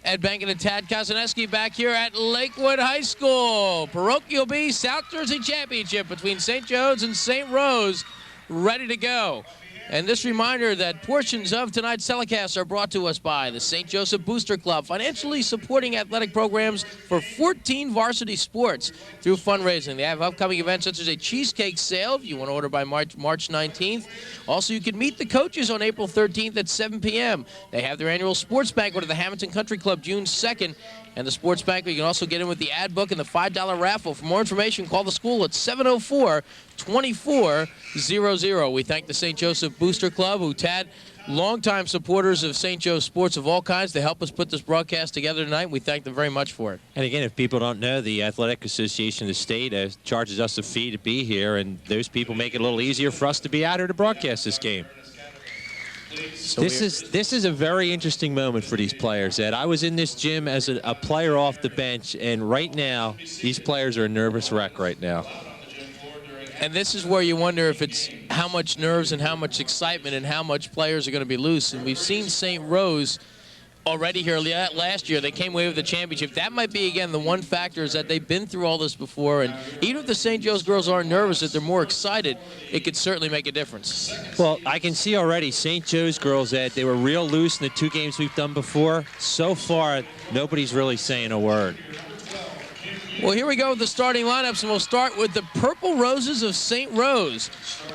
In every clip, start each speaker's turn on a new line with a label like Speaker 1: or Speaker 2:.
Speaker 1: Ed Bankin and Tad Kazaneski back here at Lakewood High School. Parochial B South Jersey Championship between St. Joe's and St. Rose ready to go. And this reminder that portions of tonight's telecast are brought to us by the St. Joseph Booster Club, financially supporting athletic programs for 14 varsity sports through fundraising. They have upcoming events such as a cheesecake sale if you want to order by March 19th. Also, you can meet the coaches on April 13th at 7 p.m. They have their annual sports banquet at the Hamilton Country Club June 2nd. And the sports banquet, you can also get in with the ad book and the $5 raffle. For more information, call the school at 704-2400. We thank the St. Joseph Booster Club, who, Tad, longtime supporters of St. Joe's sports of all kinds, to help us put this broadcast together tonight. We thank them very much for it.
Speaker 2: And again, if people don't know, the Athletic Association of the state charges us a fee to be here, and those people make it a little easier for us to be out here to broadcast this game. So this is a very interesting moment for these players, Ed. I was in this gym as a player off the bench, and right now, these players are a nervous wreck right now.
Speaker 1: And this is where you wonder if it's how much nerves and how much excitement and how much players are going to be loose. And we've seen St. Rose already here last year. They came away with the championship. That might be, again, the one factor is that they've been through all this before. And even if the St. Joe's girls aren't nervous, if they're more excited, it could certainly make a difference.
Speaker 2: Well, I can see already St. Joe's girls, Ed, they were real loose in the 2 games we've done before. So far, nobody's really saying a word.
Speaker 1: Well, here we go with the starting lineups, and we'll start with the Purple Roses of St. Rose,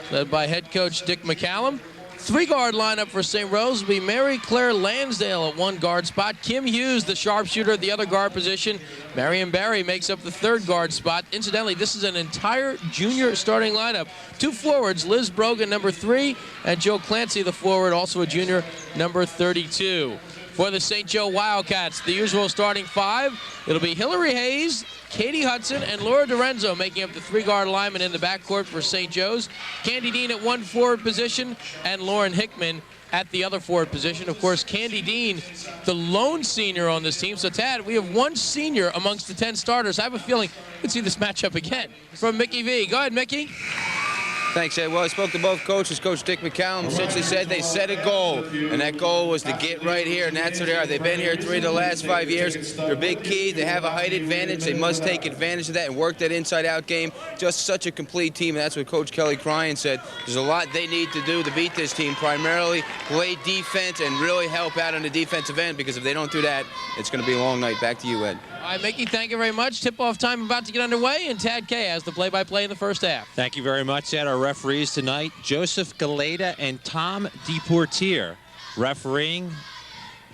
Speaker 1: led by head coach Dick McCallum. 3-guard lineup for St. Rose will be Mary Claire Lansdale at 1 guard spot. Kim Hughes, the sharpshooter, at the other guard position. Marion Barry makes up the 3rd guard spot. Incidentally, this is an entire junior starting lineup. 2 forwards, Liz Brogan, number 3, and Joe Clancy, the forward, also a junior, number 32. For the St. Joe Wildcats, the usual starting 5. It'll be Hillary Hayes, Katie Hudson, and Laura Dorenzo making up the 3-guard alignment in the backcourt for St. Joe's. Candy Dean at 1 forward position, and Lauren Hickman at the other forward position. Of course, Candy Dean, the lone senior on this team. So, Tad, we have 1 senior amongst the 10 starters. I have a feeling we could see this matchup again from Mickey V. Go ahead, Mickey.
Speaker 3: Thanks, Ed. Well, I spoke to both coaches. Coach Dick McCallum essentially said they set a goal, and that goal was to get right here, and that's what they are. They've been here 3 of the last 5 years. They're big key. They have a height advantage. They must take advantage of that and work that inside-out game. Just such a complete team, and that's what Coach Kelly Cryan said. There's a lot they need to do to beat this team, primarily play defense and really help out on the defensive end, because if they don't do that, it's going to be a long night. Back to you, Ed.
Speaker 1: All right, Mickey, thank you very much. Tip-off time about to get underway, and Tad K has the play-by-play in the first half.
Speaker 2: Thank you very much, Ed. Our referees tonight, Joseph Galeta and Tom DePortier, refereeing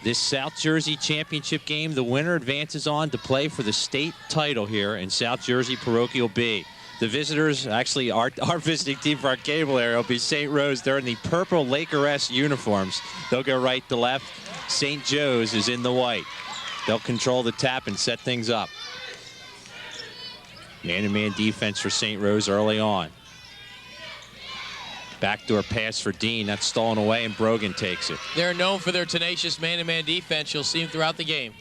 Speaker 2: this South Jersey Championship game. The winner advances on to play for the state title here in South Jersey Parochial B. The visitors, actually our visiting team for our cable area, will be St. Rose. They're in the purple Lakeress uniforms. They'll go right to left. St. Joe's is in the white. They'll control the tap and set things up. Man-to-man defense for St. Rose early on. Backdoor pass for Dean. That's stolen away, and Brogan takes it.
Speaker 1: They're known for their tenacious man-to-man defense. You'll see them throughout the game.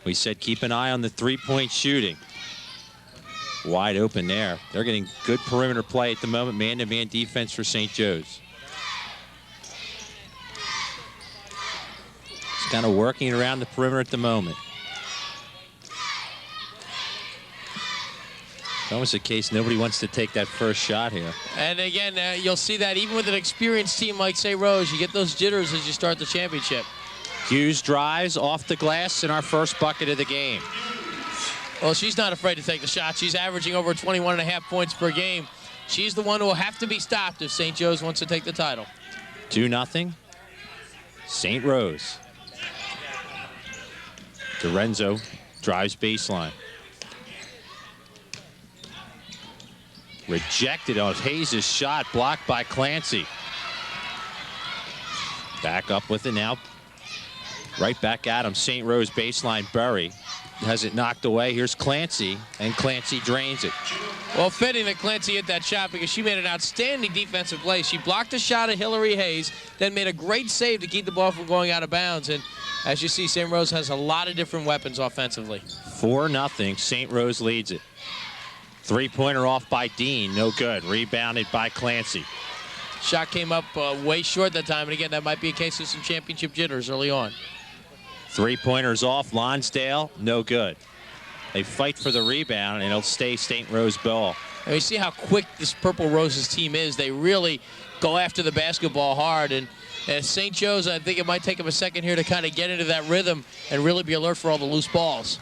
Speaker 2: We said keep an eye on the 3-point shooting. Wide open there. They're getting good perimeter play at the moment. Man-to-man defense for St. Joe's. It's kind of working around the perimeter at the moment. It's almost a case nobody wants to take that first shot here.
Speaker 1: And again, you'll see that even with an experienced team like St. Rose, you get those jitters as you start the championship.
Speaker 2: Hughes drives off the glass in our first bucket of the game.
Speaker 1: Well, she's not afraid to take the shot. She's averaging over 21.5 points per game. She's the one who will have to be stopped if St. Joe's wants to take the title.
Speaker 2: 2-0. St. Rose. Dorenzo drives baseline. Rejected on Hayes' shot, blocked by Clancy. Back up with it now. Right back at him. St. Rose baseline. Berry has it knocked away. Here's Clancy, and Clancy drains it.
Speaker 1: Well, fitting that Clancy hit that shot because she made an outstanding defensive play. She blocked a shot at Hillary Hayes, then made a great save to keep the ball from going out of bounds. And as you see, St. Rose has a lot of different weapons offensively.
Speaker 2: 4-0. St. Rose leads it. 3-pointer off by Dean. No good. Rebounded by Clancy.
Speaker 1: Shot came up way short that time. And again, that might be a case of some championship jitters early on.
Speaker 2: Three-pointers off. Lonsdale, no good. They fight for the rebound, and it'll stay St. Rose ball.
Speaker 1: And you see how quick this Purple Roses team is. They really go after the basketball hard. And St. Joe's, I think it might take them a second here to kind of get into that rhythm and really be alert for all the loose balls.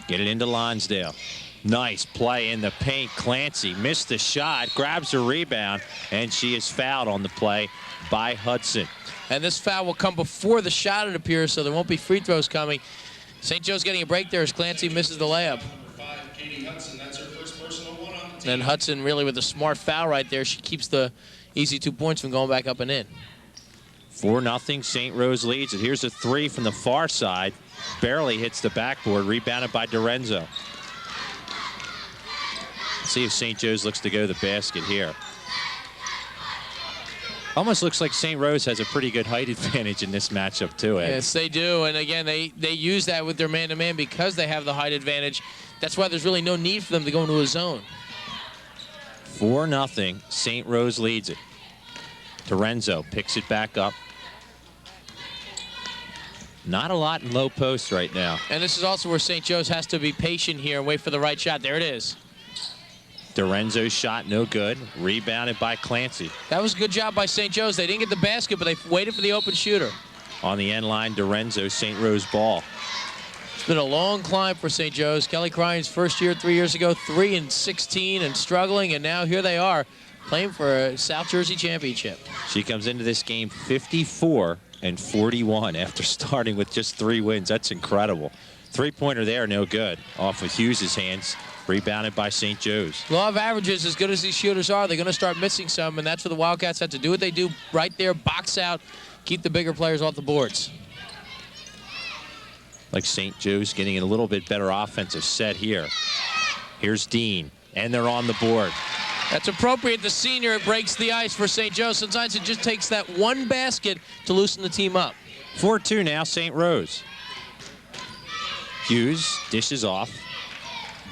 Speaker 2: Get it into Lonsdale. Nice play in the paint. Clancy missed the shot, grabs the rebound, and she is fouled on the play by Hudson.
Speaker 1: And this foul will come before the shot, it appears, so there won't be free throws coming. St. Joe's getting a break there as Clancy misses the layup. And Hudson really with a smart foul right there. She keeps the easy 2 points from going back up and in.
Speaker 2: 4-0, St. Rose leads it. Here's a three from the far side. Barely hits the backboard, rebounded by Dorenzo. See if St. Joe's looks to go to the basket here. Almost looks like St. Rose has a pretty good height advantage in this matchup too, Ed.
Speaker 1: Yes, they do. And again, they use that with their man-to-man because they have the height advantage. That's why there's really no need for them to go into a zone.
Speaker 2: 4-0, St. Rose leads it. Dorenzo picks it back up. Not a lot in low post right now.
Speaker 1: And this is also where St. Joe's has to be patient here and wait for the right shot. There it is.
Speaker 2: Dorenzo's shot no good. Rebounded by Clancy.
Speaker 1: That was a good job by St. Joe's. They didn't get the basket, but they waited for the open shooter.
Speaker 2: On the end line, Dorenzo, St. Rose ball.
Speaker 1: It's been a long climb for St. Joe's. Kelly Cryans' first year 3 years ago, 3-16 and struggling, and now here they are playing for a South Jersey championship.
Speaker 2: She comes into this game 54-41 after starting with just 3 wins. That's incredible. Three-pointer there, no good. Off of Hughes' hands. Rebounded by St. Joe's.
Speaker 1: Law of averages, as good as these shooters are, they're going to start missing some, and that's where the Wildcats have to do what they do right there, box out, keep the bigger players off the boards.
Speaker 2: Like St. Joe's getting a little bit better offensive set here. Here's Dean, and they're on the board.
Speaker 1: That's appropriate. The senior, it breaks the ice for St. Joe's. Sometimes it just takes that one basket to loosen the team up.
Speaker 2: 4-2 now, St. Rose. Hughes dishes off.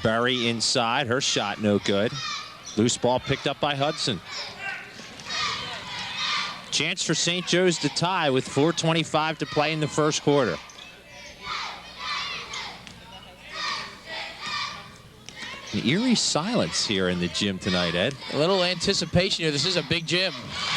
Speaker 2: Berry inside, her shot no good. Loose ball picked up by Hudson. Chance for St. Joe's to tie with 4:25 to play in the first quarter. An eerie silence here in the gym tonight, Ed.
Speaker 1: A little anticipation here. This is a big gym.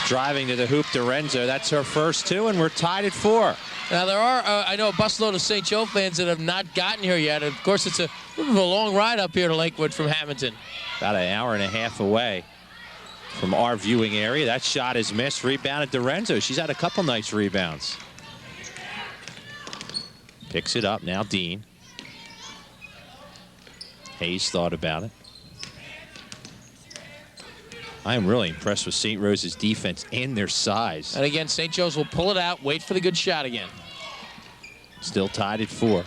Speaker 2: Driving to the hoop, Dorenzo. That's her first 2, and we're tied at 4.
Speaker 1: Now, there are, I know, a busload of St. Joe fans that have not gotten here yet. Of course, it's a little bit of a long ride up here to Lakewood from Hamilton.
Speaker 2: About an hour and a half away from our viewing area. That shot is missed. Rebounded Dorenzo. She's had a couple nice rebounds. Picks it up now, Dean. Hayes thought about it. I am really impressed with St. Rose's defense and their size.
Speaker 1: And again, St. Joe's will pull it out, wait for the good shot again.
Speaker 2: Still tied at 4.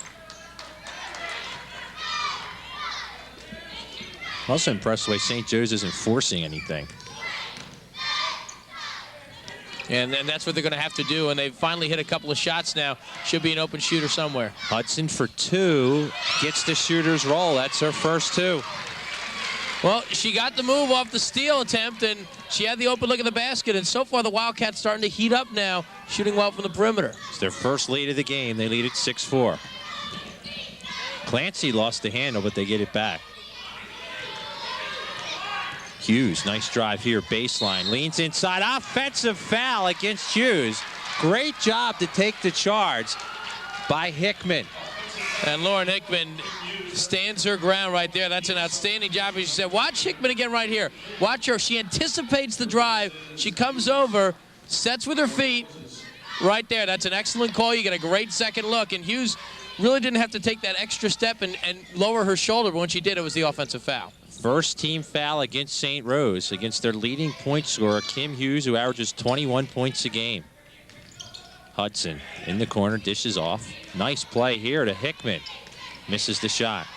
Speaker 2: Also impressed the way St. Joe's isn't forcing anything.
Speaker 1: And that's what they're going to have to do, and they've finally hit a couple of shots now. Should be an open shooter somewhere.
Speaker 2: Hudson for 2, gets the shooter's roll. That's her first 2.
Speaker 1: Well, she got the move off the steal attempt, and she had the open look at the basket, and so far the Wildcats starting to heat up now, shooting well from the perimeter.
Speaker 2: It's their first lead of the game. They lead at 6-4. Clancy lost the handle, but they get it back. Hughes, nice drive here, baseline, leans inside, offensive foul against Hughes. Great job to take the charge by Hickman.
Speaker 1: And Lauren Hickman stands her ground right there. That's an outstanding job. As she said, watch Hickman again right here. Watch her. She anticipates the drive. She comes over, sets with her feet right there. That's an excellent call. You get a great second look. And Hughes really didn't have to take that extra step and lower her shoulder, but when she did, it was the offensive foul.
Speaker 2: First team foul against St. Rose, against their leading point scorer, Kim Hughes, who averages 21 points a game. Hudson in the corner, dishes off. Nice play here to Hickman. Misses the shot.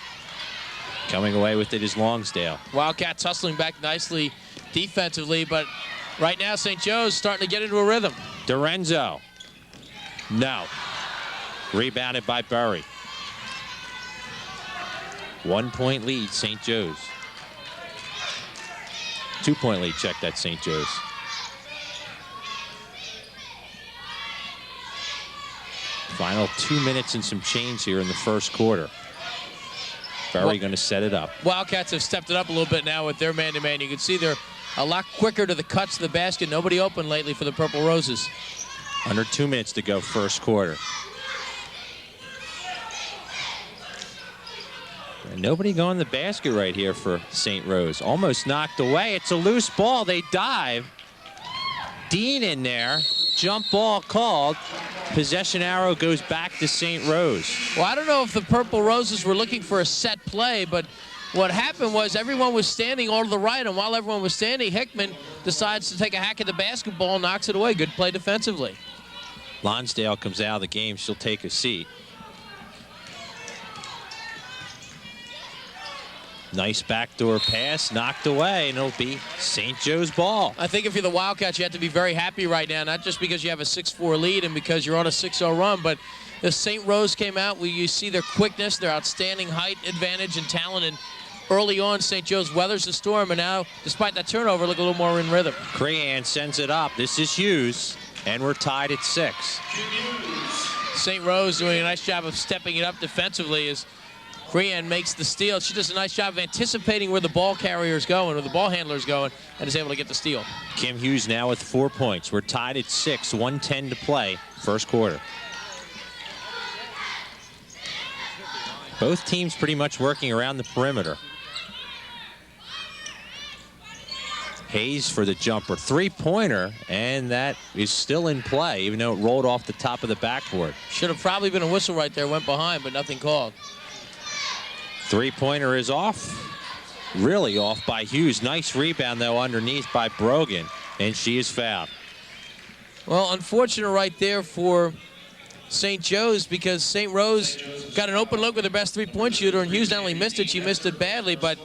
Speaker 2: Coming away with it is Longsdale.
Speaker 1: Wildcats hustling back nicely defensively, but right now St. Joe's starting to get into a rhythm.
Speaker 2: Dorenzo. No. Rebounded by Berry. 1 point lead, St. Joe's. 2 point lead, check that, St. Joe's. Final 2 minutes and some change here in the first quarter. Berry going to set it up.
Speaker 1: Wildcats have stepped it up a little bit now with their man-to-man. You can see they're a lot quicker to the cuts of the basket. Nobody open lately for the Purple Roses.
Speaker 2: Under 2 minutes to go first quarter. And nobody going the basket right here for St. Rose. Almost knocked away. It's a loose ball. They dive. Dean in there. Jump ball called. Possession arrow goes back to St. Rose.
Speaker 1: Well, I don't know if the Purple Roses were looking for a set play, but what happened was everyone was standing all to the right, and while everyone was standing, Hickman decides to take a hack at the basketball and knocks it away. Good play defensively.
Speaker 2: Lonsdale comes out of the game. She'll take a seat. Nice backdoor pass, knocked away, and it'll be St. Joe's ball.
Speaker 1: I think if you're the Wildcats, you have to be very happy right now, not just because you have a 6-4 lead and because you're on a 6-0 run, but the St. Rose came out where you see their quickness, their outstanding height advantage and talent, and early on, St. Joe's weathers the storm, and now, despite that turnover, look a little more in rhythm.
Speaker 2: Crean sends it up. This is Hughes, and we're tied at 6.
Speaker 1: St. Rose doing a nice job of stepping it up defensively as Crean makes the steal. She does a nice job of anticipating where the ball carrier is going, where the ball handler is going, and is able to get the steal.
Speaker 2: Kim Hughes now with 4 points. We're tied at 6, 1:10 to play, first quarter. Both teams pretty much working around the perimeter. Hayes for the jumper, three-pointer, and that is still in play, even though it rolled off the top of the backboard.
Speaker 1: Should have probably been a whistle right there, went behind, but nothing called.
Speaker 2: Three-pointer is off, really off by Hughes. Nice rebound, though, underneath by Brogan, and she is fouled.
Speaker 1: Well, unfortunate right there for St. Joe's because St. Rose got an open look with their best three-point shooter, and Hughes not only missed it, she missed it badly, but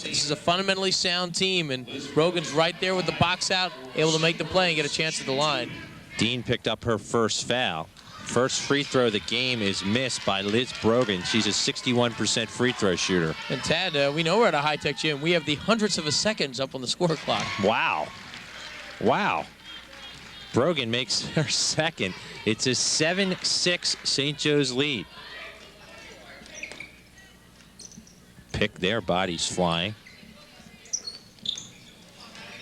Speaker 1: this is a fundamentally sound team, and Brogan's right there with the box out, able to make the play and get a chance at the line.
Speaker 2: Dean picked up her first foul. First free throw of the game is missed by Liz Brogan. She's a 61% free throw shooter.
Speaker 1: And Tad, we know we're at a high-tech gym. We have the hundredths of a seconds up on the score clock.
Speaker 2: Wow. Wow. Brogan makes her second. It's a 7-6 St. Joe's lead. Pick their bodies flying.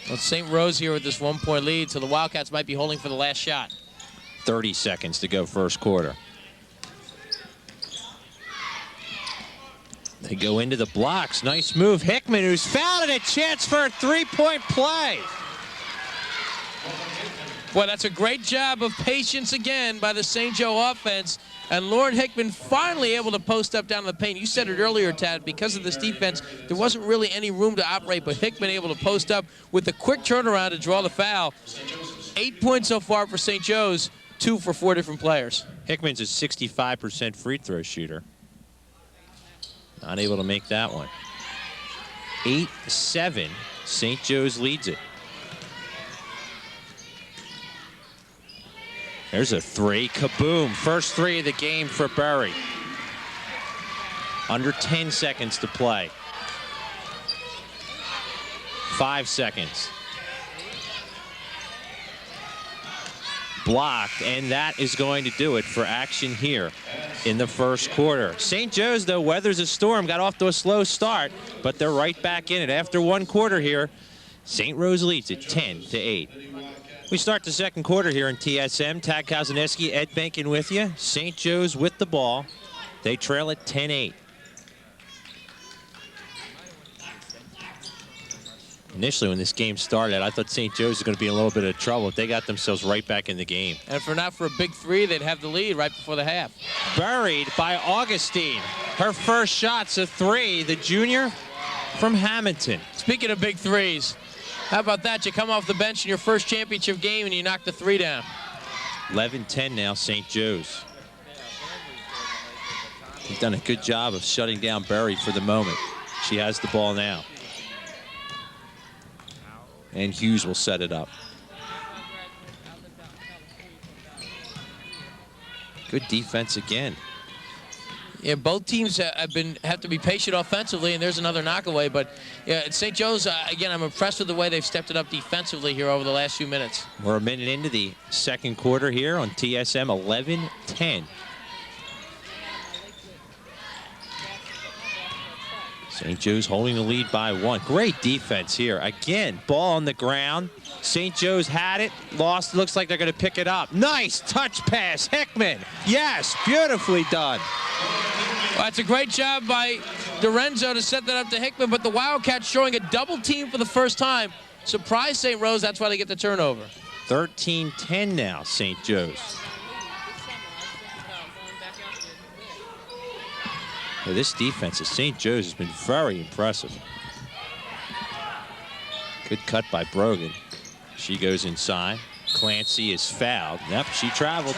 Speaker 1: Well, St. Rose here with this 1-point lead, so the Wildcats might be holding for the last shot.
Speaker 2: 30 seconds to go first quarter. They go into the blocks. Nice move. Hickman, who's fouled, and a chance for a three-point play.
Speaker 1: Boy, that's a great job of patience again by the St. Joe offense. And Lauren Hickman finally able to post up down in the paint. You said it earlier, Tad, because of this defense, there wasn't really any room to operate, but Hickman able to post up with a quick turnaround to draw the foul. 8 points so far for St. Joe's, 2 for 4 different players.
Speaker 2: Hickman's a 65% free throw shooter. Not able to make that one. 8-7, St. Joe's leads it. There's a three, kaboom. First three of the game for Berry. Under 10 seconds to play. 5 seconds. Blocked, and that is going to do it for action here in the first quarter. St. Joe's, though, weathers a storm, got off to a slow start, but they're right back in it. After one quarter here, St. Rose leads it 10-8. We start the second quarter here in TSM. Tad Kowzaniski, Ed Benkin with you. St. Joe's with the ball. They trail at 10-8. Initially, when this game started, I thought St. Joe's was going to be in a little bit of trouble. They got themselves right back in the game.
Speaker 1: And if not for a big three, they'd have the lead right before the half.
Speaker 2: Buried by Augustine. Her first shot's a three, the junior from Hamilton.
Speaker 1: Speaking of big threes, how about that? You come off the bench in your first championship game and you knock the three down.
Speaker 2: 11-10 now, St. Joe's. He's done a good job of shutting down Berry for the moment. She has the ball now. And Hughes will set it up. Good defense again.
Speaker 1: Yeah, both teams have to be patient offensively, and there's another knockaway. But yeah, St. Joe's, again, I'm impressed with the way they've stepped it up defensively here over the last few minutes.
Speaker 2: We're a minute into the second quarter here on TSM 11-10. St. Joe's holding the lead by 1. Great defense here. Again, ball on the ground. St. Joe's had it, lost. Looks like they're going to pick it up. Nice touch pass, Hickman. Yes, beautifully done.
Speaker 1: Well, that's a great job by Dorenzo to set that up to Hickman, but the Wildcats showing a double team for the first time. Surprised St. Rose, that's why they get the turnover.
Speaker 2: 13-10 now, St. Joe's. Well, this defense of St. Joe's has been very impressive. Good cut by Brogan. She goes inside. Clancy is fouled. Yep, she traveled.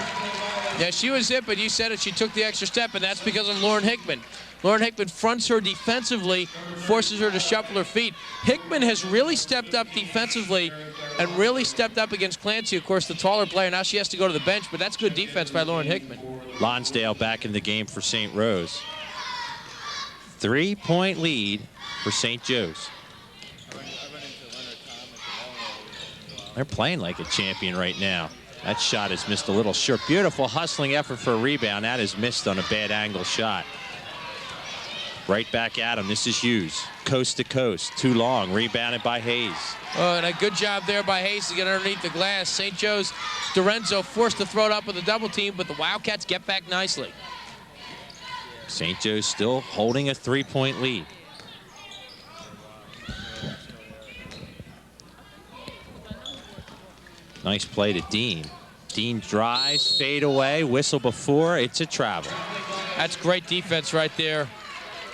Speaker 1: Yeah, she was hit, but you said it. She took the extra step, and that's because of Lauren Hickman. Lauren Hickman fronts her defensively, forces her to shuffle her feet. Hickman has really stepped up defensively and really stepped up against Clancy, of course, the taller player. Now she has to go to the bench, but that's good defense by Lauren Hickman.
Speaker 2: Lonsdale back in the game for St. Rose. 3-point lead for St. Joe's. They're playing like a champion right now. That shot is missed a little short. Beautiful hustling effort for a rebound. That is missed on a bad angle shot. Right back at him. This is Hughes. Coast to coast. Too long. Rebounded by Hayes.
Speaker 1: Oh, and a good job there by Hayes to get underneath the glass. St. Joe's Dorenzo forced to throw it up with a double team, but the Wildcats get back nicely.
Speaker 2: St. Joe's still holding a 3-point lead. Nice play to Dean. Dean drives, fade away, whistle before. It's a travel.
Speaker 1: That's great defense right there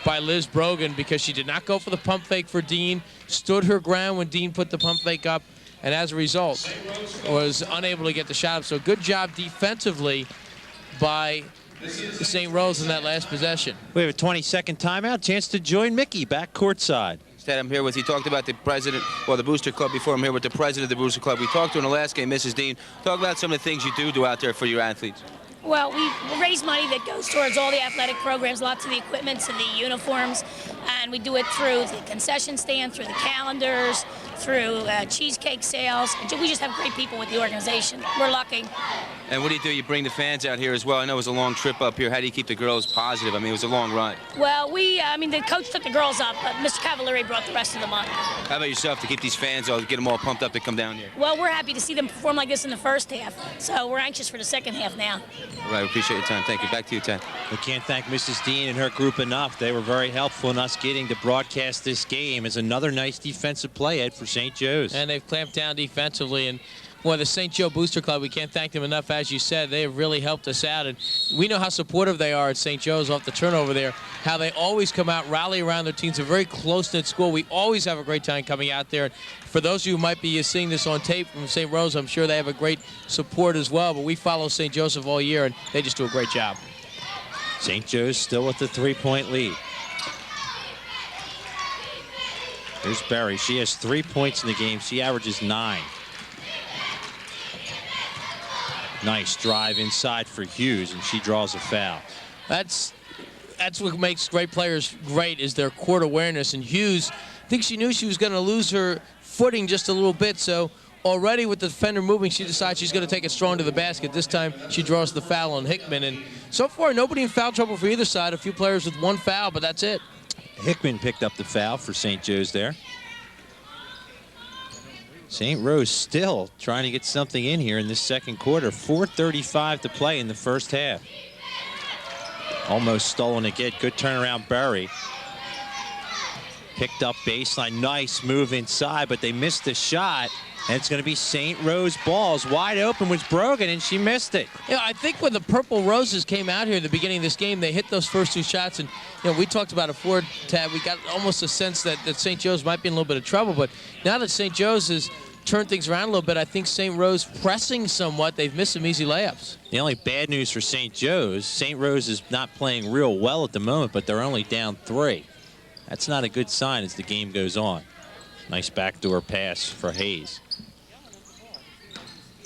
Speaker 1: by Liz Brogan, because she did not go for the pump fake for Dean, stood her ground when Dean put the pump fake up, and as a result was unable to get the shot up. So good job defensively by St. Rose in that last possession.
Speaker 2: We have a 20-second timeout. Chance to join Mickey back courtside.
Speaker 3: Instead, I'm here with, he talked about the president, well, the Booster Club before. I'm here with the president of the Booster Club. We talked to her in the last game, Mrs. Dean. Talk about some of the things you do out there for your athletes.
Speaker 4: Well, we raise money that goes towards all the athletic programs, lots of the equipments and the uniforms, and we do it through the concession stand, through the calendars, through cheesecake sales. We just have great people with the organization. We're lucky.
Speaker 3: And what do? You bring the fans out here as well. I know it was a long trip up here. How do you keep the girls positive? I mean, it was a long ride.
Speaker 4: Well, the coach took the girls up, but Mr. Cavallari brought the rest of them up.
Speaker 3: How about yourself to keep these fans, get them all pumped up to come down here?
Speaker 4: Well, we're happy to see them perform like this in the first half, so we're anxious for the second half now.
Speaker 3: All right, we appreciate your time. Thank you. Back to you, Ted.
Speaker 2: We can't thank Mrs. Dean and her group enough. They were very helpful in us getting to broadcast this game. As another nice defensive play, Ed, for St. Joe's.
Speaker 1: And they've clamped down defensively. And boy, the St. Joe Booster Club, we can't thank them enough. As you said, they have really helped us out. And we know how supportive they are at St. Joe's off the turnover there, how they always come out, rally around their teams. A very close-knit school. We always have a great time coming out there. And for those of you who might be seeing this on tape from St. Rose, I'm sure they have a great support as well. But we follow St. Joseph all year, and they just do a great job.
Speaker 2: St. Joe's still with the 3-point lead. Here's Berry. She has 3 points in the game. She averages 9. Nice drive inside for Hughes, and she draws a foul.
Speaker 1: That's what makes great players great, is their court awareness. And Hughes, I think she knew she was going to lose her footing just a little bit, so already with the defender moving, she decides she's going to take it strong to the basket. This time she draws the foul on Hickman, and so far nobody in foul trouble for either side. A few players with 1 foul, but that's it.
Speaker 2: Hickman picked up the foul for St. Joe's there. St. Rose still trying to get something in here in this second quarter. 4:35 to play in the first half. Almost stolen again. Good turnaround, Berry. Picked up baseline. Nice move inside, but they missed the shot. And it's going to be St. Rose balls. Wide open was Brogan, and she missed it.
Speaker 1: Yeah, I think when the Purple Roses came out here at the beginning of this game, they hit those first 2 shots. And, we talked about it before, Tab. We got almost a sense that St. Joe's might be in a little bit of trouble. But now that St. Joe's has turned things around a little bit, I think St. Rose pressing somewhat. They've missed some easy layups.
Speaker 2: The only bad news for St. Joe's, St. Rose is not playing real well at the moment, but they're only down 3. That's not a good sign as the game goes on. Nice backdoor pass for Hayes.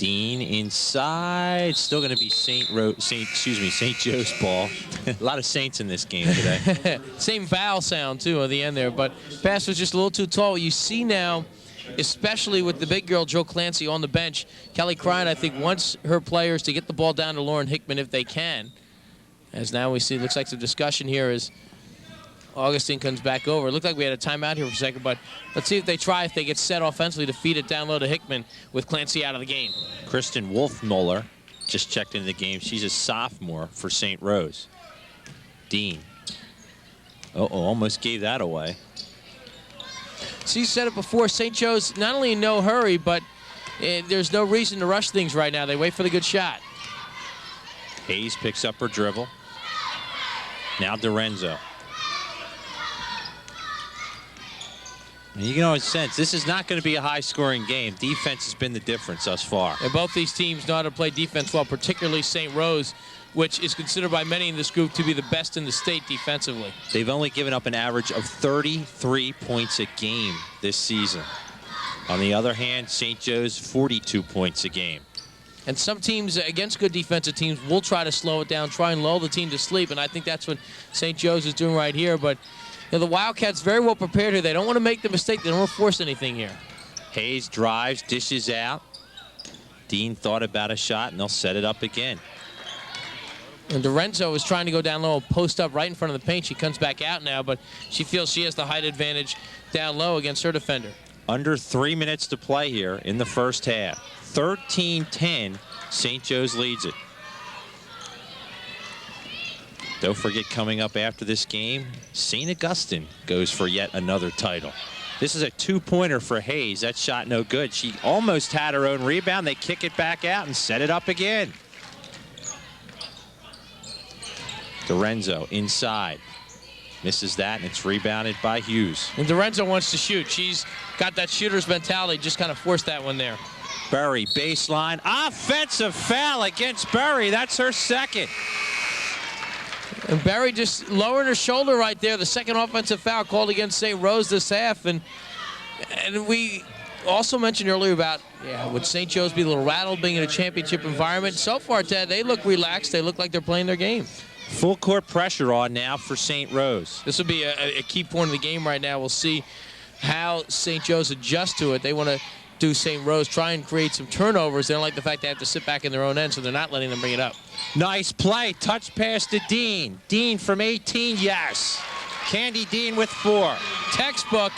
Speaker 2: Dean inside. Still going to be St. Joe's ball. A lot of Saints in this game today.
Speaker 1: Same vowel sound, too, at the end there. But pass was just a little too tall. You see now, especially with the big girl, Joe Clancy, on the bench, Kelly Cryan, I think, wants her players to get the ball down to Lauren Hickman if they can. As now we see, looks like the discussion here is Augustine comes back over. It looked like we had a timeout here for a second, but let's see if they try, if they get set offensively to feed it down low to Hickman with Clancy out of the game.
Speaker 2: Kristen Wolfmuller just checked into the game. She's a sophomore for St. Rose. Dean. Almost gave that away.
Speaker 1: So you said it before, St. Joe's not only in no hurry, but there's no reason to rush things right now. They wait for the good shot.
Speaker 2: Hayes picks up her dribble. Now Dorenzo. And you can always sense this is not going to be a high-scoring game. Defense has been the difference thus far.
Speaker 1: And both these teams know how to play defense well, particularly St. Rose, which is considered by many in this group to be the best in the state defensively.
Speaker 2: They've only given up an average of 33 points a game this season. On the other hand, St. Joe's 42 points a game.
Speaker 1: And some teams against good defensive teams will try to slow it down, try and lull the team to sleep, and I think that's what St. Joe's is doing right here. But you know, the Wildcats very well prepared here. They don't want to make the mistake. They don't want to force anything here.
Speaker 2: Hayes drives, dishes out. Dean thought about a shot, and they'll set it up again.
Speaker 1: And Dorenzo is trying to go down low, post up right in front of the paint. She comes back out now, but she feels she has the height advantage down low against her defender.
Speaker 2: Under 3 minutes to play here in the first half. 13-10, St. Joe's leads it. Don't forget, coming up after this game, St. Augustine goes for yet another title. This is a two-pointer for Hayes. That shot no good. She almost had her own rebound. They kick it back out and set it up again. Dorenzo inside. Misses that, and it's rebounded by Hughes.
Speaker 1: And Dorenzo wants to shoot. She's got that shooter's mentality, just kind of forced that one there.
Speaker 2: Berry, baseline. Offensive foul against Berry. That's her second.
Speaker 1: And Berry just lowering her shoulder right there. The second offensive foul called against St. Rose this half. And we also mentioned earlier about, would St. Joe's be a little rattled being in a championship environment? So far, Ted, they look relaxed. They look like they're playing their game.
Speaker 2: Full court pressure on now for St. Rose.
Speaker 1: This will be a key point of the game right now. We'll see how St. Joe's adjust to it. They want to do St. Rose, try and create some turnovers. They don't like the fact they have to sit back in their own end, so they're not letting them bring it up.
Speaker 2: Nice play. Touch pass to Dean. Dean from 18, yes. Candy Dean with 4.
Speaker 1: Textbook.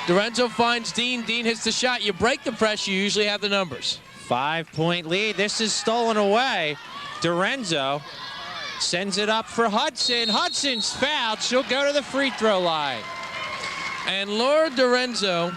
Speaker 1: Dorenzo finds Dean. Dean hits the shot. You break the press, you usually have the numbers.
Speaker 2: 5-point lead. This is stolen away. Dorenzo sends it up for Hudson. Hudson's fouled. She'll go to the free throw line.
Speaker 1: And Laura Dorenzo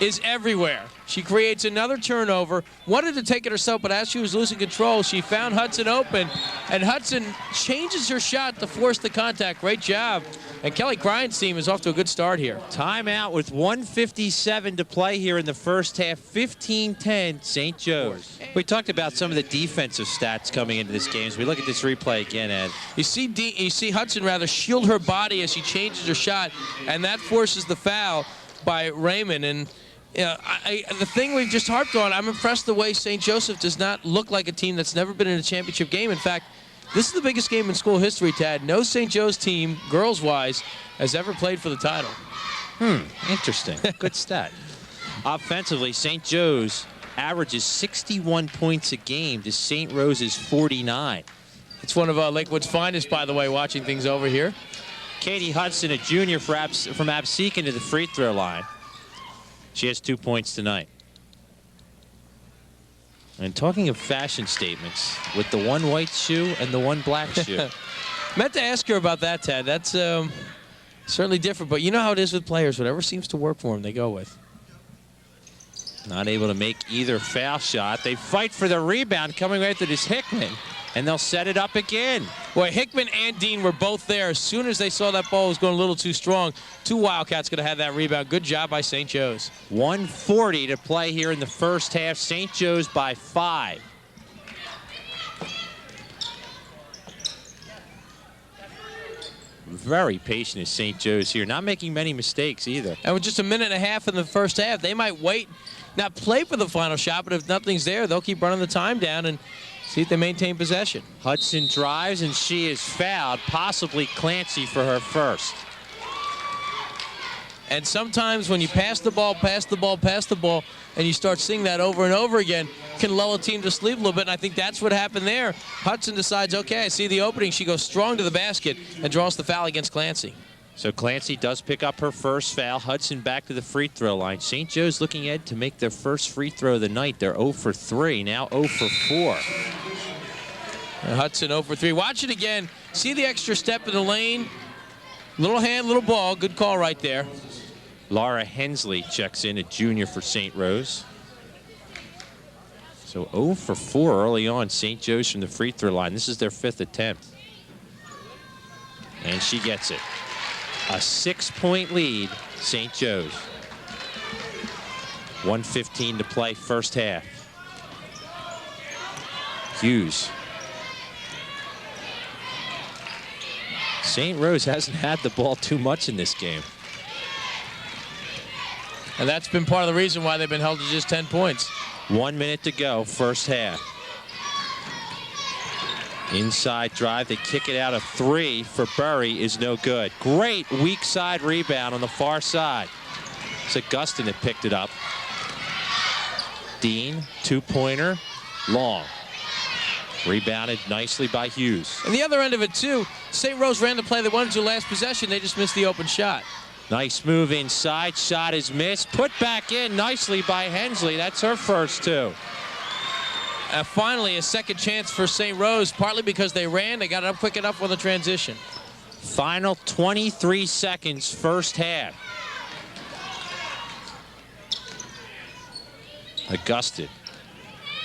Speaker 1: is everywhere. She creates another turnover, wanted to take it herself, but as she was losing control, she found Hudson open, and Hudson changes her shot to force the contact. Great job. And Kelly Cryan's team is off to a good start here.
Speaker 2: Timeout with 1:57 to play here in the first half. 15-10, St. Joe's. We talked about some of the defensive stats coming into this game. As we look at this replay again, Ed.
Speaker 1: You see Hudson rather shield her body as she changes her shot, and that forces the foul by Raymond. And the thing we've just harped on, I'm impressed the way St. Joseph does not look like a team that's never been in a championship game. In fact, this is the biggest game in school history, Tad. No St. Joe's team, girls-wise, has ever played for the title.
Speaker 2: Interesting. Good stat. Offensively, St. Joe's averages 61 points a game to St. Rose's 49.
Speaker 1: It's one of Lakewood's finest, by the way, watching things over here.
Speaker 2: Katie Hudson, a junior from Absecon, to the free throw line. She has 2 points tonight. And talking of fashion statements, with the one white shoe and the one black shoe.
Speaker 1: Meant to ask her about that, Ted. That's certainly different, but you know how it is with players. Whatever seems to work for them, they go with.
Speaker 2: Not able to make either foul shot. They fight for the rebound coming right to this Hickman, and they'll set it up again.
Speaker 1: Boy, Hickman and Dean were both there. As soon as they saw that ball was going a little too strong, two Wildcats could have had that rebound. Good job by St. Joe's.
Speaker 2: 1:40 to play here in the first half. St. Joe's by 5. Very patient is St. Joe's here. Not making many mistakes either.
Speaker 1: And with just a minute and a half in the first half, they might wait. not play for the final shot, but if nothing's there, they'll keep running the time down and see if they maintain possession.
Speaker 2: Hudson drives, and she is fouled, possibly Clancy for her first.
Speaker 1: And sometimes when you pass the ball, and you start seeing that over and over again, can lull a team to sleep a little bit, and I think that's what happened there. Hudson decides, okay, I see the opening. She goes strong to the basket and draws the foul against Clancy.
Speaker 2: So Clancy does pick up her first foul. Hudson back to the free throw line. St. Joe's looking ahead to make their first free throw of the night. They're 0 for 3, now 0 for 4.
Speaker 1: And Hudson 0 for 3. Watch it again. See the extra step in the lane. Little hand, little ball. Good call right there.
Speaker 2: Laura Hensley checks in, a junior for St. Rose. So 0 for 4 early on, St. Joe's from the free throw line. This is their 5th attempt. And she gets it. A 6-point lead, St. Joe's. 1:15 to play, first half. Hughes. St. Rose hasn't had the ball too much in this game.
Speaker 1: And that's been part of the reason why they've been held to just 10 points.
Speaker 2: 1 minute to go, first half. Inside drive, they kick it out. A 3 for Bury is no good. Great weak side rebound on the far side. It's Augustin that picked it up. Dean, 2-pointer, long. Rebounded nicely by Hughes.
Speaker 1: And the other end of it, too, St. Rose ran the play they wanted to last possession. They just missed the open shot.
Speaker 2: Nice move inside. Shot is missed. Put back in nicely by Hensley. That's her first 2.
Speaker 1: Finally, a second chance for St. Rose, partly because they ran. They got it up quick enough on the transition.
Speaker 2: Final 23 seconds, first half. Augustin.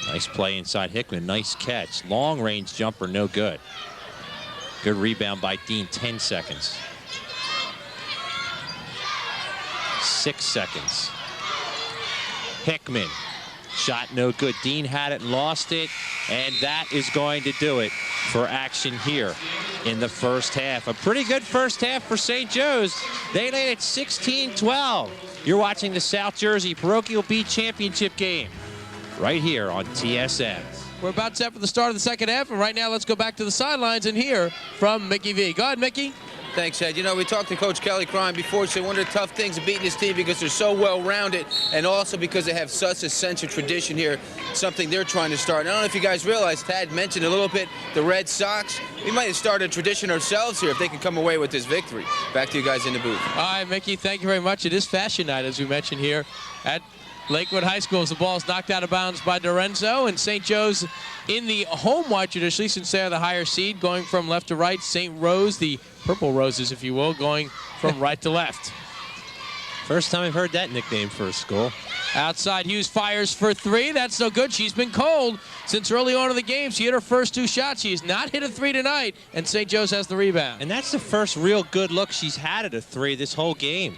Speaker 2: Nice play inside Hickman. Nice catch. Long range jumper, no good. Good rebound by Dean. 10 seconds. 6 seconds. Hickman. Shot no good. Dean had it and lost it. And that is going to do it for action here in the first half. A pretty good first half for St. Joe's. They laid at 16-12. You're watching the South Jersey Parochial B Championship game right here on TSN.
Speaker 1: We're about set for the start of the second half, and right now let's go back to the sidelines and hear from Mickey V. Go ahead, Mickey.
Speaker 3: Thanks, Ed. You know, we talked to Coach Kelly Crime before. She said one of the tough things of beating this team because they're so well-rounded, and also because they have such a sense of tradition here, something they're trying to start. And I don't know if you guys realize, Tad mentioned a little bit the Red Sox. We might have started a tradition ourselves here if they can come away with this victory. Back to you guys in the booth.
Speaker 1: All right, Mickey, thank you very much. It is fashion night, as we mentioned here at Lakewood High School. As the ball is knocked out of bounds by Dorenzo, and St. Joe's in the home white traditionally, since they're the higher seed, going from left to right. St. Rose, the Purple Roses, if you will, going from right to left.
Speaker 2: First time I've heard that nickname for a school.
Speaker 1: Outside, Hughes fires for 3. That's no good. She's been cold since early on in the game. She hit her first 2 shots. She has not hit a 3 tonight, and St. Joe's has the rebound.
Speaker 2: And that's the first real good look she's had at a 3 this whole game.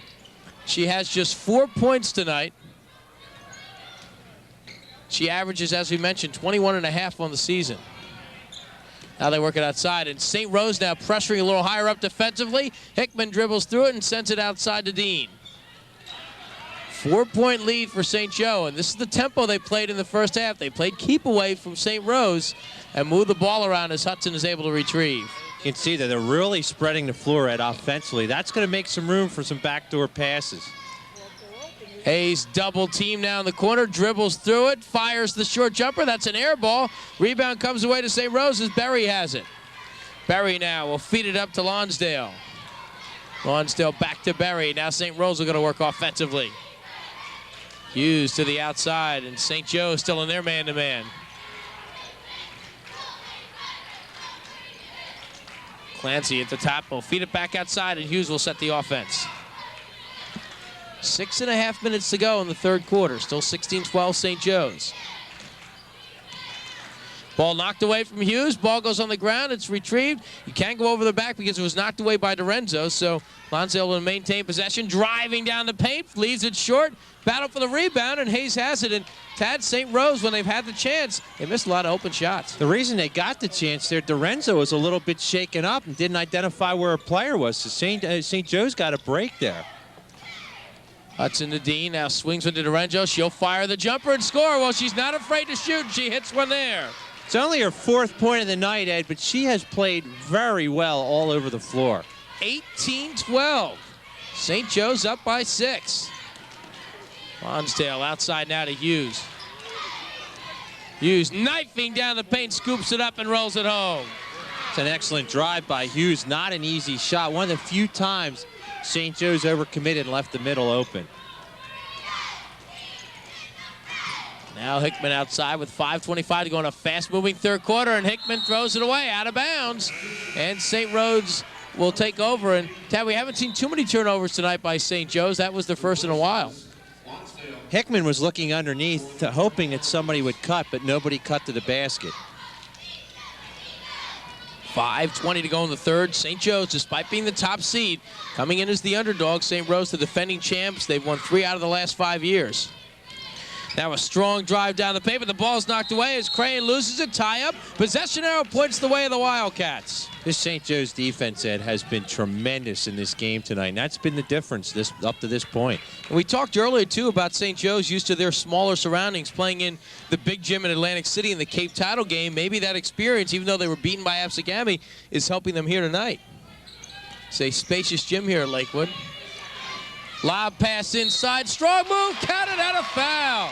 Speaker 1: She has just 4 points tonight. She averages, as we mentioned, 21.5 on the season. Now they work it outside, and St. Rose now pressuring a little higher up defensively. Hickman dribbles through it and sends it outside to Dean. 4-point lead for St. Joe, and this is the tempo they played in the first half. They played keep away from St. Rose and moved the ball around as Hudson is able to retrieve.
Speaker 2: You can see that they're really spreading the floor at offensively. That's going to make some room for some backdoor passes.
Speaker 1: Hayes double team now in the corner, dribbles through it, fires the short jumper. That's an air ball. Rebound comes away to St. Rose as Berry has it. Berry now will feed it up to Lonsdale. Lonsdale back to Berry. Now St. Rose are going to work offensively. Hughes to the outside, and St. Joe still in their man-to-man. Clancy at the top will feed it back outside, and Hughes will set the offense. 6.5 minutes to go in the third quarter. Still 16-12 St. Joe's. Ball knocked away from Hughes. Ball goes on the ground. It's retrieved. You can't go over the back because it was knocked away by Dorenzo. So Lonsdale will maintain possession. Driving down the paint. Leaves it short. Battle for the rebound, and Hayes has it. And Tad, St. Rose, when they've had the chance, they missed a lot of open shots.
Speaker 2: The reason they got the chance there, Dorenzo was a little bit shaken up and didn't identify where a player was. So St. Joe's got a break there.
Speaker 1: Hudson to Dean, now swings into Dorenzo. She'll fire the jumper and score. Well, she's not afraid to shoot. She hits one there.
Speaker 2: It's only her 4th point of the night, Ed, but she has played very well all over the floor.
Speaker 1: 18-12. St. Joe's up by 6. Lonsdale outside now to Hughes. Hughes knifing down the paint, scoops it up and rolls it home.
Speaker 2: It's an excellent drive by Hughes. Not an easy shot. One of the few times St. Joe's overcommitted and left the middle open.
Speaker 1: Now Hickman outside with 5:25 to go in a fast-moving third quarter, and Hickman throws it away out of bounds. And St. Rhodes will take over. And Tad, we haven't seen too many turnovers tonight by St. Joe's. That was the first in a while.
Speaker 2: Hickman was looking underneath, hoping that somebody would cut, but nobody cut to the basket.
Speaker 1: 5:20 to go in the third. St. Joe's, despite being the top seed, coming in as the underdog. St. Rose, the defending champs. They've won 3 out of the last 5 years. Now a strong drive down the paint, but the ball's knocked away as Crane loses a tie-up. Possession arrow points the way of the Wildcats.
Speaker 2: This St. Joe's defense, Ed, has been tremendous in this game tonight, and that's been the difference up to this point.
Speaker 1: And we talked earlier, too, about St. Joe's used to their smaller surroundings, playing in the big gym in Atlantic City in the Cape title game. Maybe that experience, even though they were beaten by Absegami, is helping them here tonight. It's a spacious gym here at Lakewood. Lob pass inside, strong move, counted out of foul.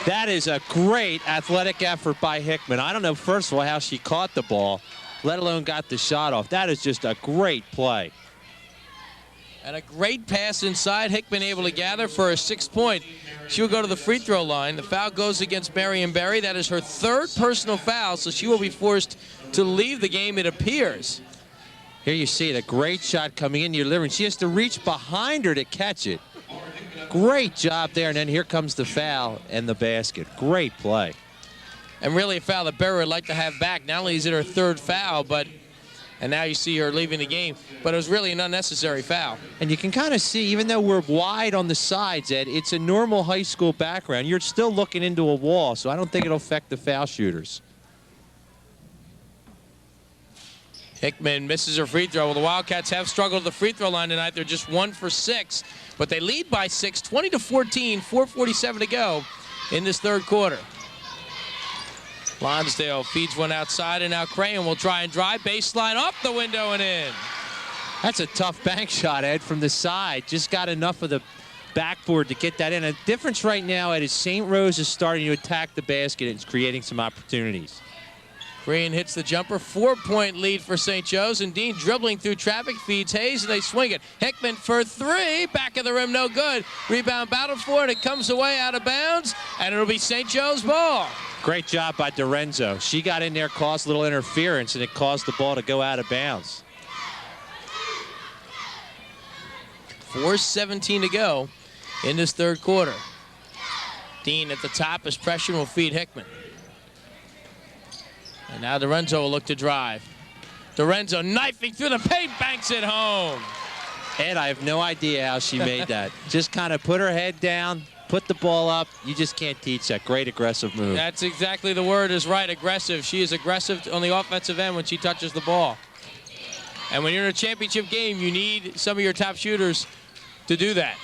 Speaker 2: That is a great athletic effort by Hickman. I don't know, first of all, how she caught the ball, let alone got the shot off. That is just a great play.
Speaker 1: And a great pass inside. Hickman able to gather for a 6th point. She will go to the free throw line. The foul goes against Marion Berry. That is her 3rd personal foul, so she will be forced to leave the game, it appears.
Speaker 2: Here you see it, a great shot coming in. You're delivering. She has to reach behind her to catch it. Great job there, and then here comes the foul and the basket. Great play.
Speaker 1: And really a foul that Berry would like to have back. Not only is it her 3rd foul, and now you see her leaving the game, but it was really an unnecessary foul.
Speaker 2: And you can kind of see, even though we're wide on the sides, Ed, it's a normal high school background. You're still looking into a wall, so I don't think it'll affect the foul shooters.
Speaker 1: Hickman misses her free throw. Well, the Wildcats have struggled at the free throw line tonight. They're just 1 for 6, but they lead by 6, 20-14, 4:47 to go in this third quarter. Lonsdale feeds one outside, and now Crayon will try and drive. Baseline off the window and in.
Speaker 2: That's a tough bank shot, Ed, from the side. Just got enough of the backboard to get that in. A difference right now, Ed, is St. Rose is starting to attack the basket and it's creating some opportunities.
Speaker 1: Green hits the jumper, 4-point lead for St. Joe's, and Dean dribbling through traffic, feeds Hayes, and they swing it. Hickman for 3, back of the rim, no good. Rebound battle for it, it comes away out of bounds, and it'll be St. Joe's ball.
Speaker 2: Great job by Dorenzo. She got in there, caused a little interference, and it caused the ball to go out of bounds.
Speaker 1: 4:17 to go in this third quarter. Dean at the top, as pressure will feed Hickman. And now Dorenzo will look to drive. Dorenzo knifing through the paint, banks it home.
Speaker 2: Ed, I have no idea how she made that. Just kind of put her head down, put the ball up. You just can't teach that. Great aggressive move.
Speaker 1: That's exactly the word is right, aggressive. She is aggressive on the offensive end when she touches the ball. And when you're in a championship game, you need some of your top shooters to do that.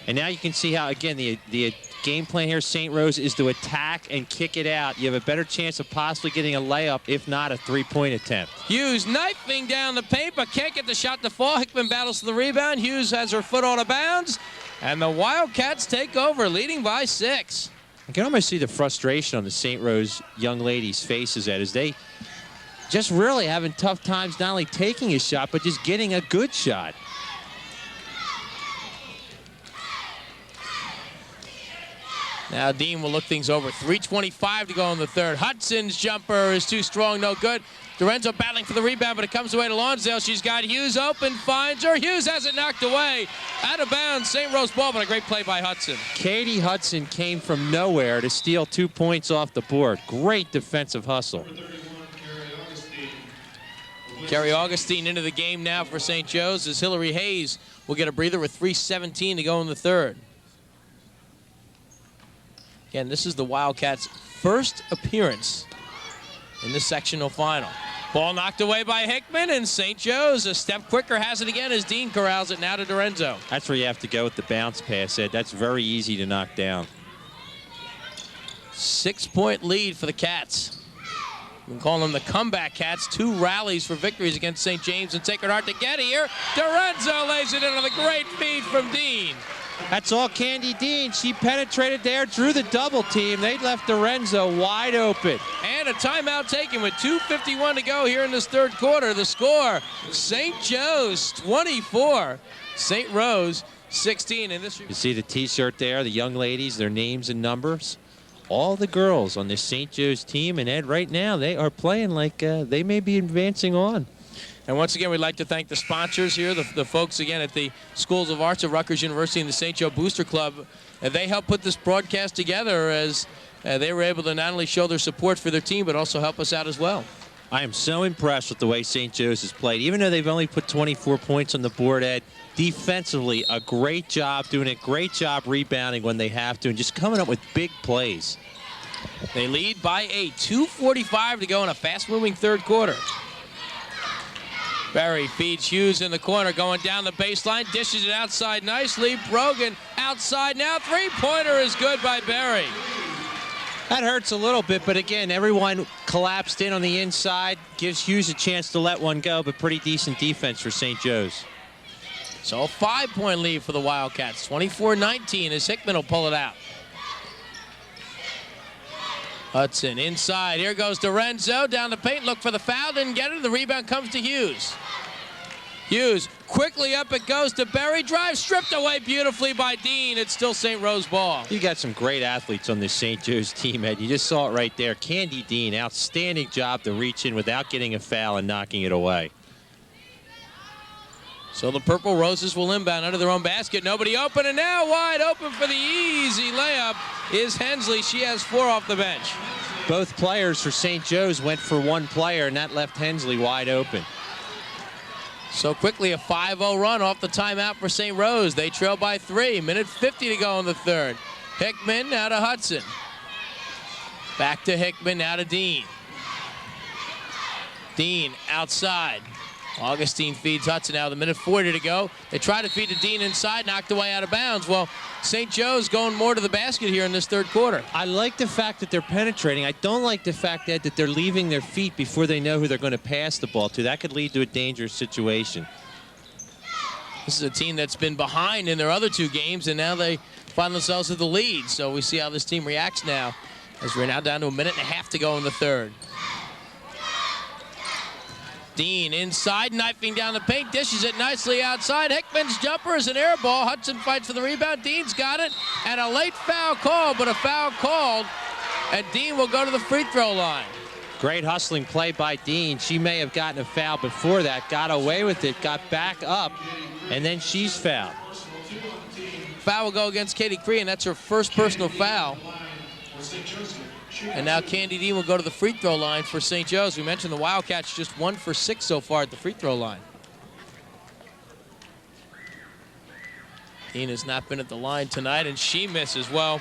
Speaker 2: And now you can see how, again, the game plan here, St. Rose, is to attack and kick it out. You have a better chance of possibly getting a layup, if not a 3-point attempt.
Speaker 1: Hughes knifing down the paint, but can't get the shot to fall. Hickman battles for the rebound. Hughes has her foot on a bounds, and the Wildcats take over, leading by 6.
Speaker 2: I can almost see the frustration on the St. Rose young ladies' faces, Ed, as they just really having tough times not only taking a shot, but just getting a good shot.
Speaker 1: Now Dean will look things over. 3:25 to go in the third. Hudson's jumper is too strong, no good. Dorenzo battling for the rebound, but it comes away to Lonsdale. She's got Hughes open, finds her. Hughes has it knocked away. Out of bounds, St. Rose ball, but a great play by Hudson.
Speaker 2: Katie Hudson came from nowhere to steal 2 points off the board. Great defensive hustle.
Speaker 1: Carrie Augustine into the game now for St. Joe's as Hillary Hayes will get a breather with 3:17 to go in the third. Again, this is the Wildcats' first appearance in the sectional final. Ball knocked away by Hickman, and St. Joe's a step quicker has it again as Dean corrals it now to Dorenzo.
Speaker 2: That's where you have to go with the bounce pass, Ed. That's very easy to knock down.
Speaker 1: 6-point lead for the Cats. We can call them the comeback Cats. 2 rallies for victories against St. James and Sacred Heart to get here. Dorenzo lays it in on the great feed from Dean.
Speaker 2: That's all Candy Dean. She penetrated there, drew the double team. They left Dorenzo wide open.
Speaker 1: And a timeout taken with 2:51 to go here in this third quarter. The score, St. Joe's 24, St. Rose 16. And this,
Speaker 2: you see the T-shirt there, the young ladies, their names and numbers. All the girls on this St. Joe's team, and Ed, right now they are playing like they may be advancing on.
Speaker 1: And once again, we'd like to thank the sponsors here, the folks again at the Schools of Arts of Rutgers University and the St. Joe Booster Club. They helped put this broadcast together as they were able to not only show their support for their team, but also help us out as well.
Speaker 2: I am so impressed with the way St. Joe's has played. Even though they've only put 24 points on the board, Ed, defensively, a great job, doing a great job rebounding when they have to, and just coming up with big plays.
Speaker 1: They lead by 8, 2:45 to go in a fast-moving third quarter. Berry feeds Hughes in the corner, going down the baseline, dishes it outside nicely. Brogan outside now. Three-pointer is good by Berry.
Speaker 2: That hurts a little bit, but again, everyone collapsed in on the inside. Gives Hughes a chance to let one go, but pretty decent defense for St. Joe's.
Speaker 1: So a 5-point lead for the Wildcats, 24-19 as Hickman will pull it out. Hudson inside. Here goes Dorenzo down the paint. Look for the foul. Didn't get it. The rebound comes to Hughes. Hughes quickly up it goes to Berry. Drive stripped away beautifully by Dean. It's still St. Rose ball.
Speaker 2: You got some great athletes on this St. Joe's team, Ed. You just saw it right there. Candy Dean, outstanding job to reach in without getting a foul and knocking it away.
Speaker 1: So the Purple Roses will inbound under their own basket. Nobody open, and now wide open for the easy layup is Hensley. She has 4 off the bench.
Speaker 2: Both players for St. Joe's went for one player, and that left Hensley wide open.
Speaker 1: So quickly a 5-0 run off the timeout for St. Rose. They trail by 3. Minute 50 to go in the third. Hickman now to Hudson. Back to Hickman, now to Dean. Dean outside. Augustine feeds Hudson now. The minute 40 to go. They try to feed to Dean inside, knocked away out of bounds. Well, St. Joe's going more to the basket here in this third quarter.
Speaker 2: I like the fact that they're penetrating. I don't like the fact, Ed, that they're leaving their feet before they know who they're going to pass the ball to. That could lead to a dangerous situation.
Speaker 1: This is a team that's been behind in their other 2 games, and now they find themselves with the lead. So we see how this team reacts now as we're now down to a minute and a half to go in the third. Dean inside, knifing down the paint, dishes it nicely outside. Hickman's jumper is an air ball. Hudson fights for the rebound. Dean's got it, and a late foul call, but a foul called, and Dean will go to the free throw line.
Speaker 2: Great hustling play by Dean. She may have gotten a foul before that, got away with it, got back up, and then she's fouled.
Speaker 1: Foul will go against Katie Cree, and that's her first personal foul. And now Candy Dean will go to the free throw line for St. Joe's. We mentioned the Wildcats just 1 for 6 so far at the free throw line. Dean has not been at the line tonight, and she misses. Well,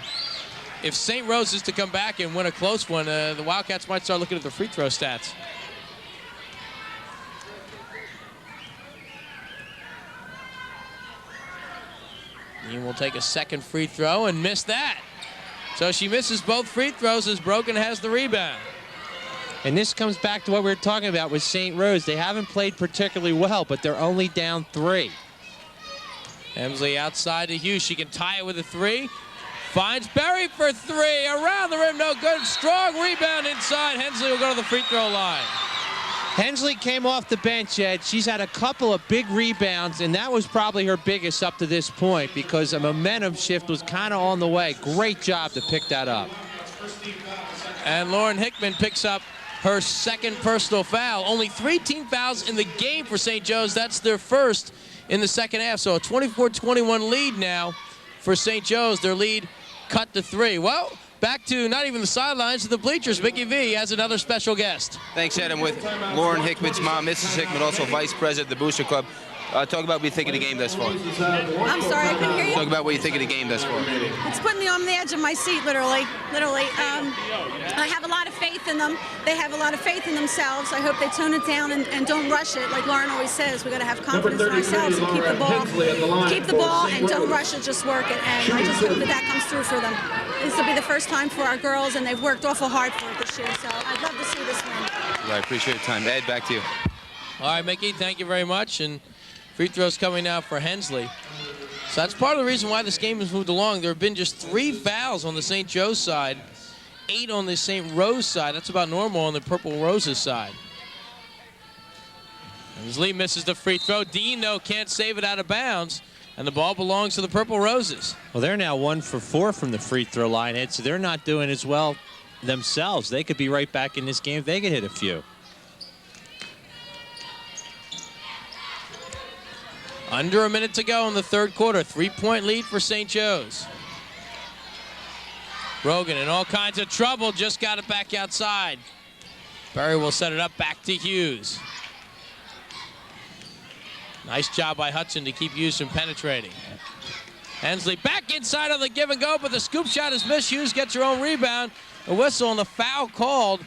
Speaker 1: if St. Rose is to come back and win a close one, the Wildcats might start looking at the free throw stats. Dean will take a second free throw and miss that. So she misses both free throws as Brogan has the rebound.
Speaker 2: And this comes back to what we were talking about with St. Rose. They haven't played particularly well, but they're only down 3.
Speaker 1: Emsley outside to Hughes. She can tie it with a 3. Finds Berry for 3. Around the rim, no good. Strong rebound inside. Hensley will go to the free throw line.
Speaker 2: Hensley came off the bench, Ed. She's had a couple of big rebounds, and that was probably her biggest up to this point because a momentum shift was kind of on the way. Great job to pick that up.
Speaker 1: And Lauren Hickman picks up her second personal foul. Only 3 team fouls in the game for St. Joe's. That's their first in the second half. So a 24-21 lead now for St. Joe's. Their lead cut to 3. Well, back to not even the sidelines, to the bleachers. Mickey V has another special guest.
Speaker 3: Thanks, Ed. I'm with Lauren Hickman's mom, Mrs. Hickman, also vice president of the Booster Club. Talk about what you think of the game thus far.
Speaker 5: I'm sorry, I couldn't hear you.
Speaker 3: Talk about what you think of the game thus far.
Speaker 5: It's putting me on the edge of my seat, literally. I have a lot of faith in them. They have a lot of faith in themselves. I hope they tone it down and don't rush it. Like Lauren always says, we got to have confidence in ourselves and keep the ball and don't rush it, just work it. And I just hope that comes through for them. This will be the first time for our girls, and they've worked awful hard for it this year. So I'd love to see this win.
Speaker 3: Right, appreciate your time. Ed, back to you.
Speaker 1: All right, Mickey, thank you very much. And free throws coming now for Hensley. So that's part of the reason why this game has moved along. There have been just 3 fouls on the St. Joe's side, 8 on the St. Rose side. That's about normal on the Purple Roses side. Hensley misses the free throw. Dean, though, can't save it out of bounds. And the ball belongs to the Purple Roses.
Speaker 2: Well, they're now 1 for 4 from the free throw line, Ed, so they're not doing as well themselves. They could be right back in this game if they could hit a few.
Speaker 1: Under a minute to go in the third quarter. 3-point lead for St. Joe's. Brogan in all kinds of trouble. Just got it back outside. Berry will set it up back to Hughes. Nice job by Hudson to keep Hughes from penetrating. Hensley back inside on the give and go, but the scoop shot is missed. Hughes gets her own rebound. A whistle and the foul called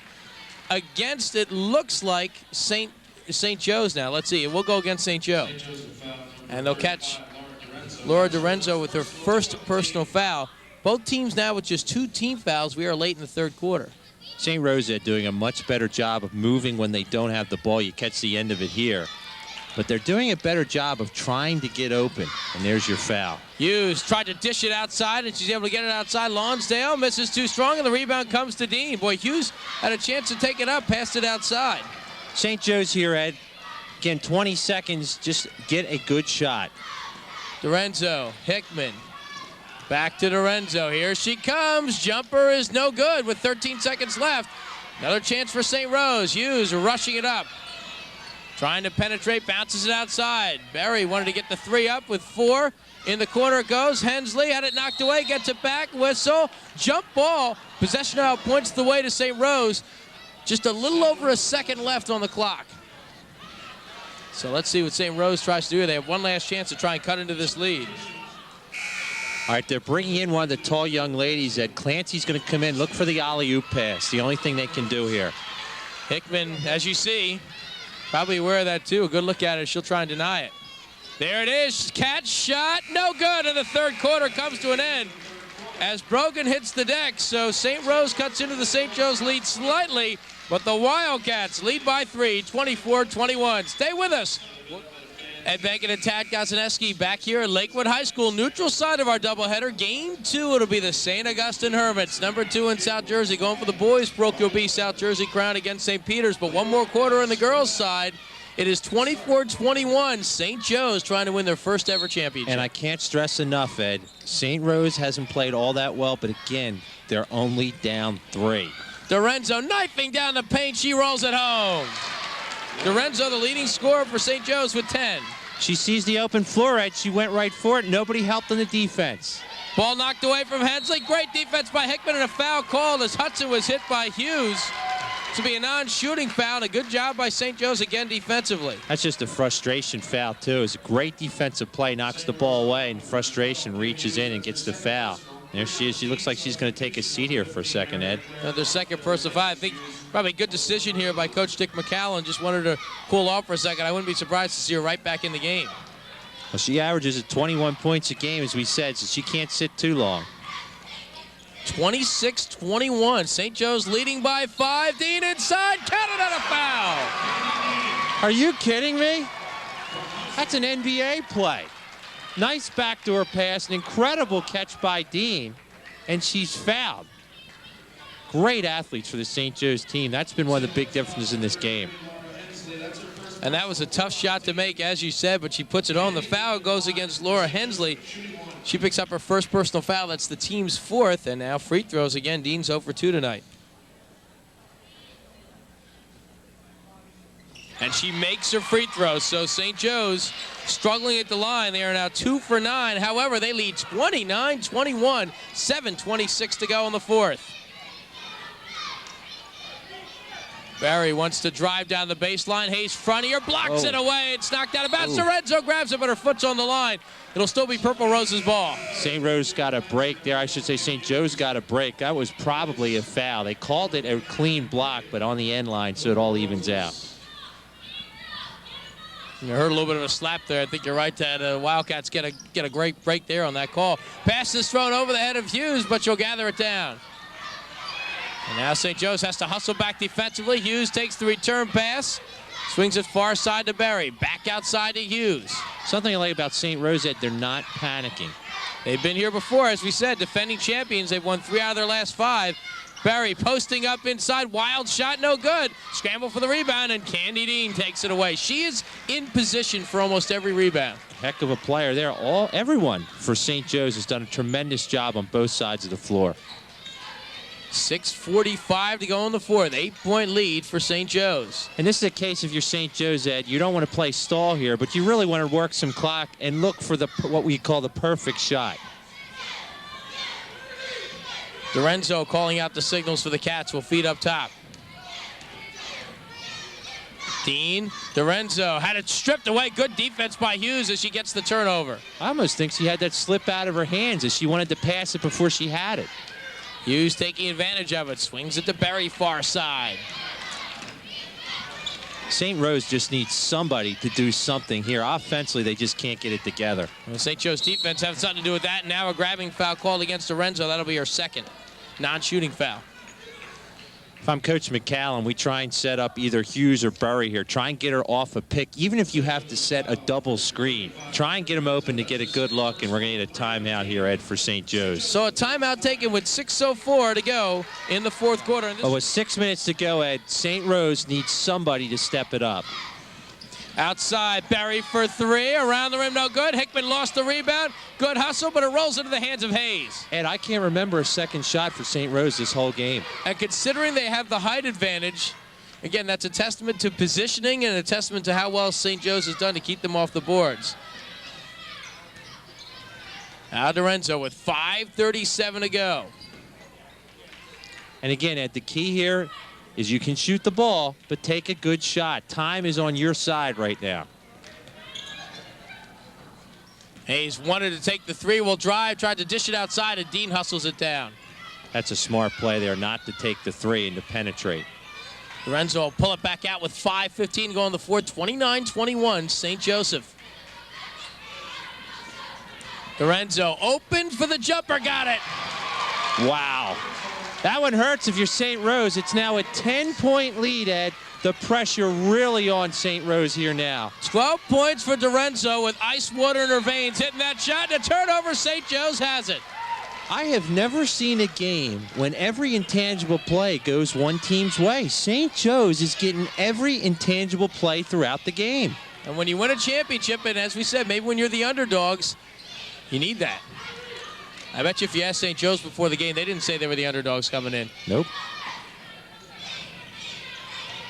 Speaker 1: against, it looks like, St. Joe's now. Let's see. It will go against St. Joe. And they'll catch Laura Dorenzo with her first personal foul. Both teams now with just 2 team fouls. We are late in the third quarter.
Speaker 2: St. Rose doing a much better job of moving when they don't have the ball. You catch the end of it here. But they're doing a better job of trying to get open. And there's your foul.
Speaker 1: Hughes tried to dish it outside, and she's able to get it outside. Lonsdale misses too strong, and the rebound comes to Dean. Boy, Hughes had a chance to take it up, passed it outside.
Speaker 2: St. Joe's here, Ed. Again, 20 seconds, just get a good shot.
Speaker 1: Dorenzo, Hickman, back to Dorenzo. Here she comes. Jumper is no good with 13 seconds left. Another chance for St. Rose. Hughes rushing it up. Trying to penetrate, bounces it outside. Berry wanted to get the 3 up with 4. In the corner it goes. Hensley had it knocked away, gets it back, whistle, jump ball. Possession now points the way to St. Rose. Just a little over a second left on the clock. So let's see what St. Rose tries to do. They have one last chance to try and cut into this lead.
Speaker 2: All right, they're bringing in one of the tall young ladies. Ed Clancy's going to come in, look for the alley-oop pass. The only thing they can do here.
Speaker 1: Hickman, as you see, probably aware of that too. A good look at it. She'll try and deny it. There it is. Catch shot. No good. And the third quarter comes to an end as Brogan hits the deck. So St. Rose cuts into the St. Joe's lead slightly, but the Wildcats lead by 3, 24-21. Stay with us. Ed Benkin and Tad Goszaneski back here at Lakewood High School, neutral side of our doubleheader. Game 2, it'll be the St. Augustine Hermits, number 2 in South Jersey, going for the boys' parochial B South Jersey crown against St. Peter's. But one more quarter on the girls' side. It is 24-21. St. Joe's trying to win their first ever championship.
Speaker 2: And I can't stress enough, Ed, St. Rose hasn't played all that well, but again, they're only down 3.
Speaker 1: Dorenzo knifing down the paint. She rolls it home. Dorenzo, the leading scorer for St. Joe's with 10.
Speaker 2: She sees the open floor, Ed. She went right for it. Nobody helped on the defense.
Speaker 1: Ball knocked away from Hensley. Great defense by Hickman, and a foul called as Hudson was hit by Hughes. To be a non-shooting foul. A good job by St. Joe's again defensively.
Speaker 2: That's just a frustration foul, too. It's a great defensive play, knocks the ball away, and frustration reaches in and gets the foul. There she is. She looks like she's going to take a seat here for a second, Ed.
Speaker 1: Another second personal foul. I think probably a good decision here by Coach Dick McCallum. Just wanted to cool off for a second. I wouldn't be surprised to see her right back in the game.
Speaker 2: Well, she averages at 21 points a game, as we said, so she can't sit too long.
Speaker 1: 26-21. St. Joe's leading by 5. Dean inside. Counted on a foul.
Speaker 2: Are you kidding me? That's an NBA play. Nice backdoor pass, an incredible catch by Dean, and she's fouled. Great athletes for the St. Joe's team. That's been one of the big differences in this game.
Speaker 1: And that was a tough shot to make, as you said, but she puts it on. The foul goes against Laura Hensley. She picks up her first personal foul. That's the team's 4th, and now free throws again. Dean's 0 for 2 tonight. And she makes her free throws, so St. Joe's struggling at the line. They are now 2 for 9. However, they lead 29-21, 7:26 to go in the 4th. Barry wants to drive down the baseline. Hayes front here, blocks it away. It's knocked out of bounds. Lorenzo grabs it, but her foot's on the line. It'll still be Purple Rose's ball.
Speaker 2: St. Rose got a break there. I should say St. Joe's got a break. That was probably a foul. They called it a clean block, but on the end line, so it all evens out.
Speaker 1: You heard a little bit of a slap there. I think you're right that Wildcats get a great break there on that call. Pass is thrown over the head of Hughes, but she'll gather it down. And now St. Joe's has to hustle back defensively. Hughes takes the return pass. Swings it far side to Berry. Back outside to Hughes.
Speaker 2: Something I like about St. Rose that they're not panicking.
Speaker 1: They've been here before, as we said, defending champions. They've won 3 out of their last 5. Berry posting up inside. Wild shot, no good. Scramble for the rebound, and Candy Dean takes it away. She is in position for almost every rebound.
Speaker 2: Heck of a player there. Everyone for St. Joe's has done a tremendous job on both sides of the floor.
Speaker 1: 6:45 to go in the 4th. 8-point lead for St. Joe's.
Speaker 2: And this is a case if you're St. Joe's, Ed, you don't want to play stall here, but you really want to work some clock and look for what we call the perfect shot.
Speaker 1: Lorenzo calling out the signals for the Cats. Will feed up top. Dean, Lorenzo had it stripped away. Good defense by Hughes as she gets the turnover.
Speaker 2: I almost think she had that slip out of her hands as she wanted to pass it before she had it.
Speaker 1: Hughes taking advantage of it. Swings it to Berry far side.
Speaker 2: St. Rose just needs somebody to do something here. Offensively, they just can't get it together.
Speaker 1: Well, St. Joe's defense have something to do with that. And now a grabbing foul called against Lorenzo. That'll be her second non-shooting foul.
Speaker 2: If I'm Coach McCallum, we try and set up either Hughes or Berry here. Try and get her off a pick, even if you have to set a double screen. Try and get them open to get a good look, and we're going to get a timeout here, Ed, for St. Joe's.
Speaker 1: So a timeout taken with 6:04 to go in the 4th quarter. And
Speaker 2: with 6 minutes to go, Ed, St. Rose needs somebody to step it up.
Speaker 1: Outside, Berry for 3. Around the rim, no good. Hickman lost the rebound. Good hustle, but it rolls into the hands of Hayes.
Speaker 2: And I can't remember a second shot for St. Rose this whole game.
Speaker 1: And considering they have the height advantage, again, that's a testament to positioning and a testament to how well St. Joe's has done to keep them off the boards. Now Lorenzo with 5:37 to go.
Speaker 2: And again, Ed, the key here is you can shoot the ball, but take a good shot. Time is on your side right now.
Speaker 1: Hayes wanted to take the 3, will drive, tried to dish it outside, and Dean hustles it down.
Speaker 2: That's a smart play there, not to take the 3 and to penetrate.
Speaker 1: Lorenzo will pull it back out with 5:15 to go in the 4th, 29-21, St. Joseph. Lorenzo open for the jumper, got it.
Speaker 2: Wow. That one hurts if you're St. Rose. It's now a 10-point lead, Ed. The pressure really on St. Rose here now.
Speaker 1: 12 points for Lorenzo with ice water in her veins. Hitting that shot, and a turnover. St. Joe's has it.
Speaker 2: I have never seen a game when every intangible play goes one team's way. St. Joe's is getting every intangible play throughout the game.
Speaker 1: And when you win a championship, and as we said, maybe when you're the underdogs, you need that. I bet you if you asked St. Joe's before the game, they didn't say they were the underdogs coming in.
Speaker 2: Nope.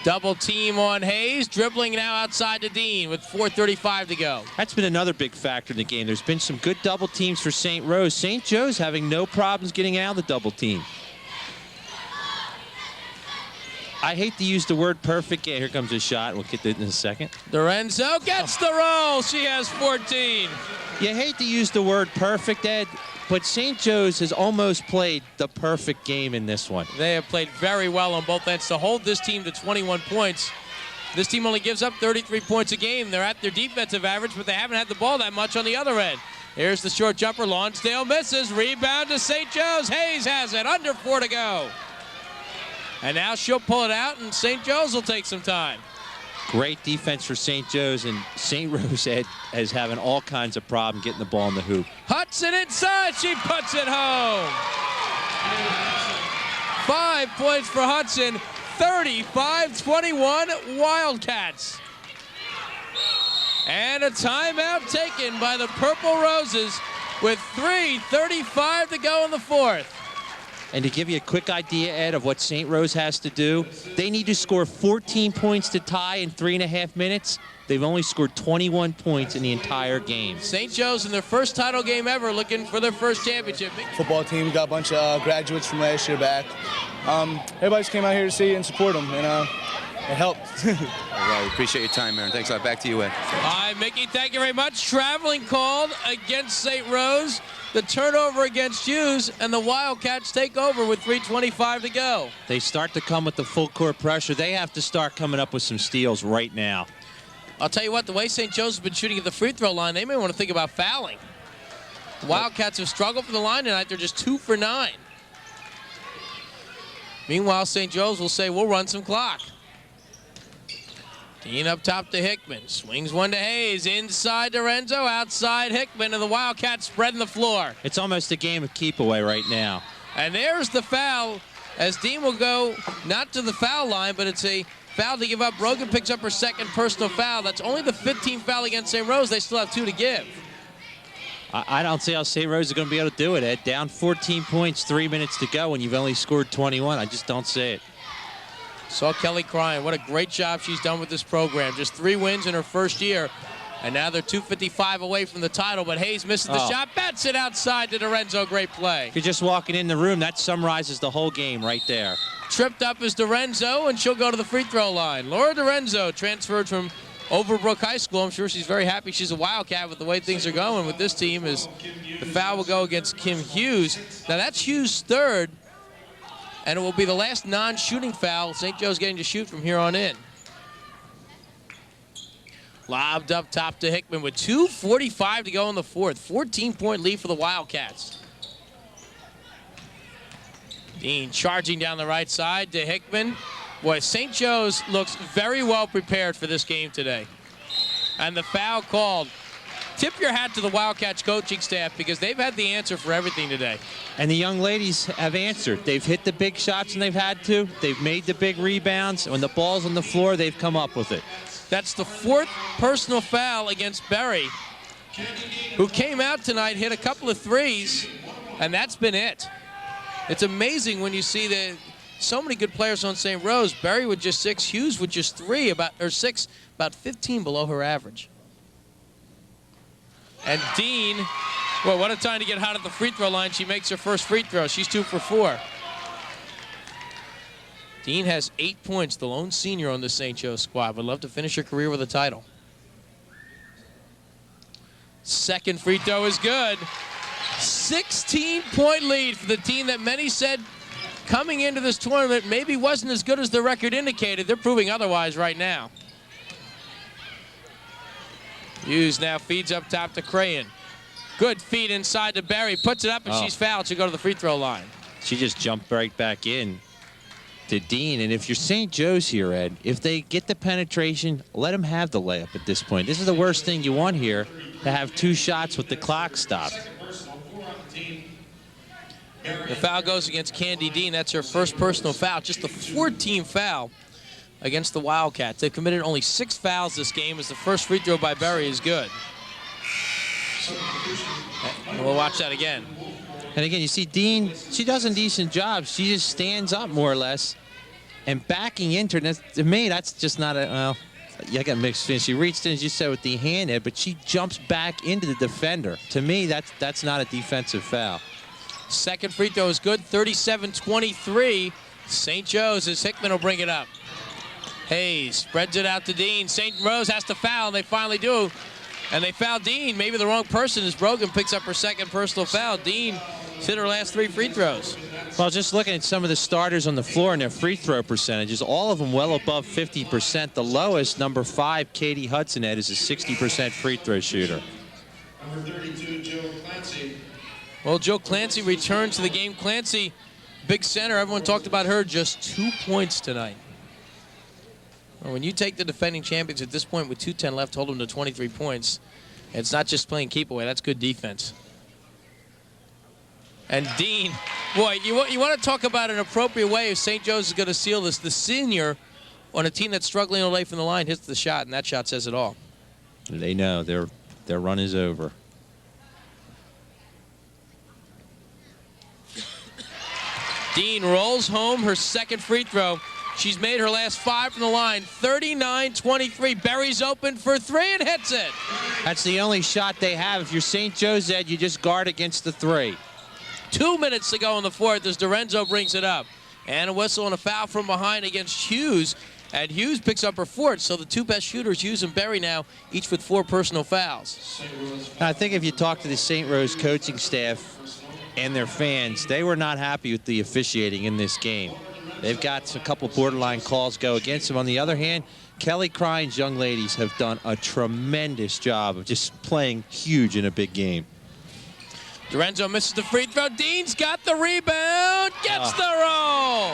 Speaker 1: Double team on Hayes, dribbling now outside to Dean with 4:35 to go.
Speaker 2: That's been another big factor in the game. There's been some good double teams for St. Rose. St. Joe's having no problems getting out of the double team. I hate to use the word perfect. Yeah, here comes a shot. We'll get to it in a second.
Speaker 1: Lorenzo gets the roll. She has 14.
Speaker 2: You hate to use the word perfect, Ed, but St. Joe's has almost played the perfect game in this one.
Speaker 1: They have played very well on both ends to hold this team to 21 points. This team only gives up 33 points a game. They're at their defensive average, but they haven't had the ball that much on the other end. Here's the short jumper. Lonsdale misses. Rebound to St. Joe's. Hayes has it. Under 4 to go. And now she'll pull it out, and St. Joe's will take some time.
Speaker 2: Great defense for St. Joe's, and St. Rose Ed is having all kinds of problem getting the ball in the hoop.
Speaker 1: Hudson inside. She puts it home. 5 points for Hudson. 35-21 Wildcats. And a timeout taken by the Purple Roses with 3:35 to go in the 4th.
Speaker 2: And to give you a quick idea, Ed, of what St. Rose has to do, they need to score 14 points to tie in 3.5 minutes. They've only scored 21 points in the entire game.
Speaker 1: St. Joe's in their first title game ever, looking for their first championship.
Speaker 6: Football team, we got a bunch of graduates from last year back. everybody just came out here to see and support them, and it helped.
Speaker 3: Well, we appreciate your time, Aaron. Thanks a lot. Back to you, Ed.
Speaker 1: All right, Mickey, thank you very much. Traveling called against St. Rose. The turnover against Hughes, and the Wildcats take over with 3:25 to go.
Speaker 2: They start to come with the full court pressure. They have to start coming up with some steals right now.
Speaker 1: I'll tell you what, the way St. Joe's has been shooting at the free throw line, they may want to think about fouling. The Wildcats have struggled for the line tonight. They're just 2 for 9. Meanwhile, St. Joe's will say, we'll run some clock. Dean up top to Hickman. Swings one to Hayes. Inside to Renzo. Outside Hickman. And the Wildcats spreading the floor.
Speaker 2: It's almost a game of keep away right now.
Speaker 1: And there's the foul as Dean will go not to the foul line, but it's a foul to give up. Brogan picks up her second personal foul. That's only the 15th foul against St. Rose. They still have 2 to give.
Speaker 2: I don't see how St. Rose is going to be able to do it, Ed. Down 14 points, 3 minutes to go, and you've only scored 21. I just don't see it.
Speaker 1: Saw Kelly crying. What a great job she's done with this program. Just 3 wins in her first year. And now they're 255 away from the title, but Hayes misses the shot. Bats it outside to Dorenzo. Great play.
Speaker 2: If you're just walking in the room, that summarizes the whole game right there.
Speaker 1: Tripped up is Dorenzo, and she'll go to the free throw line. Laura Dorenzo transferred from Overbrook High School. I'm sure she's very happy she's a Wildcat with the way things are going with this team. Is the foul will go against Kim Hughes. Now that's Hughes' third, and it will be the last non-shooting foul St. Joe's getting to shoot from here on in. Lobbed up top to Hickman with 2:45 to go in the fourth. 14-point lead for the Wildcats. Dean charging down the right side to Hickman. Boy, St. Joe's looks very well prepared for this game today. And the foul called. Tip your hat to the Wildcats coaching staff because they've had the answer for everything today.
Speaker 2: And the young ladies have answered. They've hit the big shots when they've had to. They've made the big rebounds. When the ball's on the floor, they've come up with it.
Speaker 1: That's the 4th personal foul against Berry, who came out tonight, hit a couple of threes, and that's been it. It's amazing when you see that so many good players on St. Rose. Berry with just 6, Hughes with just 3, six, about 15 below her average. And Dean, well, what a time to get hot at the free throw line. She makes her first free throw. She's 2 for 4. Dean has 8 points, the lone senior on the St. Joe squad. Would love to finish her career with a title. Second free throw is good. 16-point lead for the team that many said coming into this tournament maybe wasn't as good as the record indicated. They're proving otherwise right now. Hughes now feeds up top to Crayon. Good feed inside to Berry. Puts it up and she's fouled. She'll go to the free throw line.
Speaker 2: She just jumped right back in to Dean. And if you're St. Joe's here, Ed, if they get the penetration, let them have the layup at this point. This is the worst thing you want here, to have 2 shots with the clock stopped.
Speaker 1: The foul goes against Candy Dean. That's her first personal foul. Just the 14th foul against the Wildcats. They've committed only 6 fouls this game as the first free throw by Berry is good. And we'll watch that again.
Speaker 2: And again, you see Dean, she does a decent job. She just stands up more or less and backing into it. To me, that's just not a, well, I got mixed feelings. She reached in, as you said, with the hand, Ed, but she jumps back into the defender. To me, that's not a defensive foul.
Speaker 1: Second free throw is good, 37-23. St. Joe's as Hickman will bring it up. Hayes spreads it out to Dean. St. Rose has to foul, and they finally do. And they foul Dean. Maybe the wrong person as Brogan picks up her second personal foul. Dean hit her last 3 free throws.
Speaker 2: Well, just looking at some of the starters on the floor and their free throw percentages, all of them well above 50%. The lowest, number 5, Katie Hudson, Ed, is a 60% free throw shooter.
Speaker 7: Number 32, Joe Clancy.
Speaker 1: Well, Joe Clancy returns to the game. Clancy, big center. Everyone talked about her. Just 2 points tonight. Well, when you take the defending champions at this point with 2:10 left, hold them to 23 points, it's not just playing keep away. That's good defense. And Dean, boy, you want to talk about an appropriate way if St. Joe's is going to seal this. The senior on a team that's struggling away from the line hits the shot, and that shot says it all.
Speaker 2: They know their run is over.
Speaker 1: Dean rolls home her second free throw. She's made her last 5 from the line. 39-23. Berry's open for 3 and hits it.
Speaker 2: That's the only shot they have. If you're St. Joe's, Ed, you just guard against the 3.
Speaker 1: 2 minutes to go in the fourth as Dorenzo brings it up. And a whistle and a foul from behind against Hughes. And Hughes picks up her fourth, so the two best shooters, Hughes and Berry now, each with 4 personal fouls.
Speaker 2: I think if you talk to the St. Rose coaching staff and their fans, they were not happy with the officiating in this game. They've got a couple borderline calls go against them. On the other hand, Kelly Crine's young ladies have done a tremendous job of just playing huge in a big game.
Speaker 1: Dorenzo misses the free throw. Dean's got the rebound, gets the roll.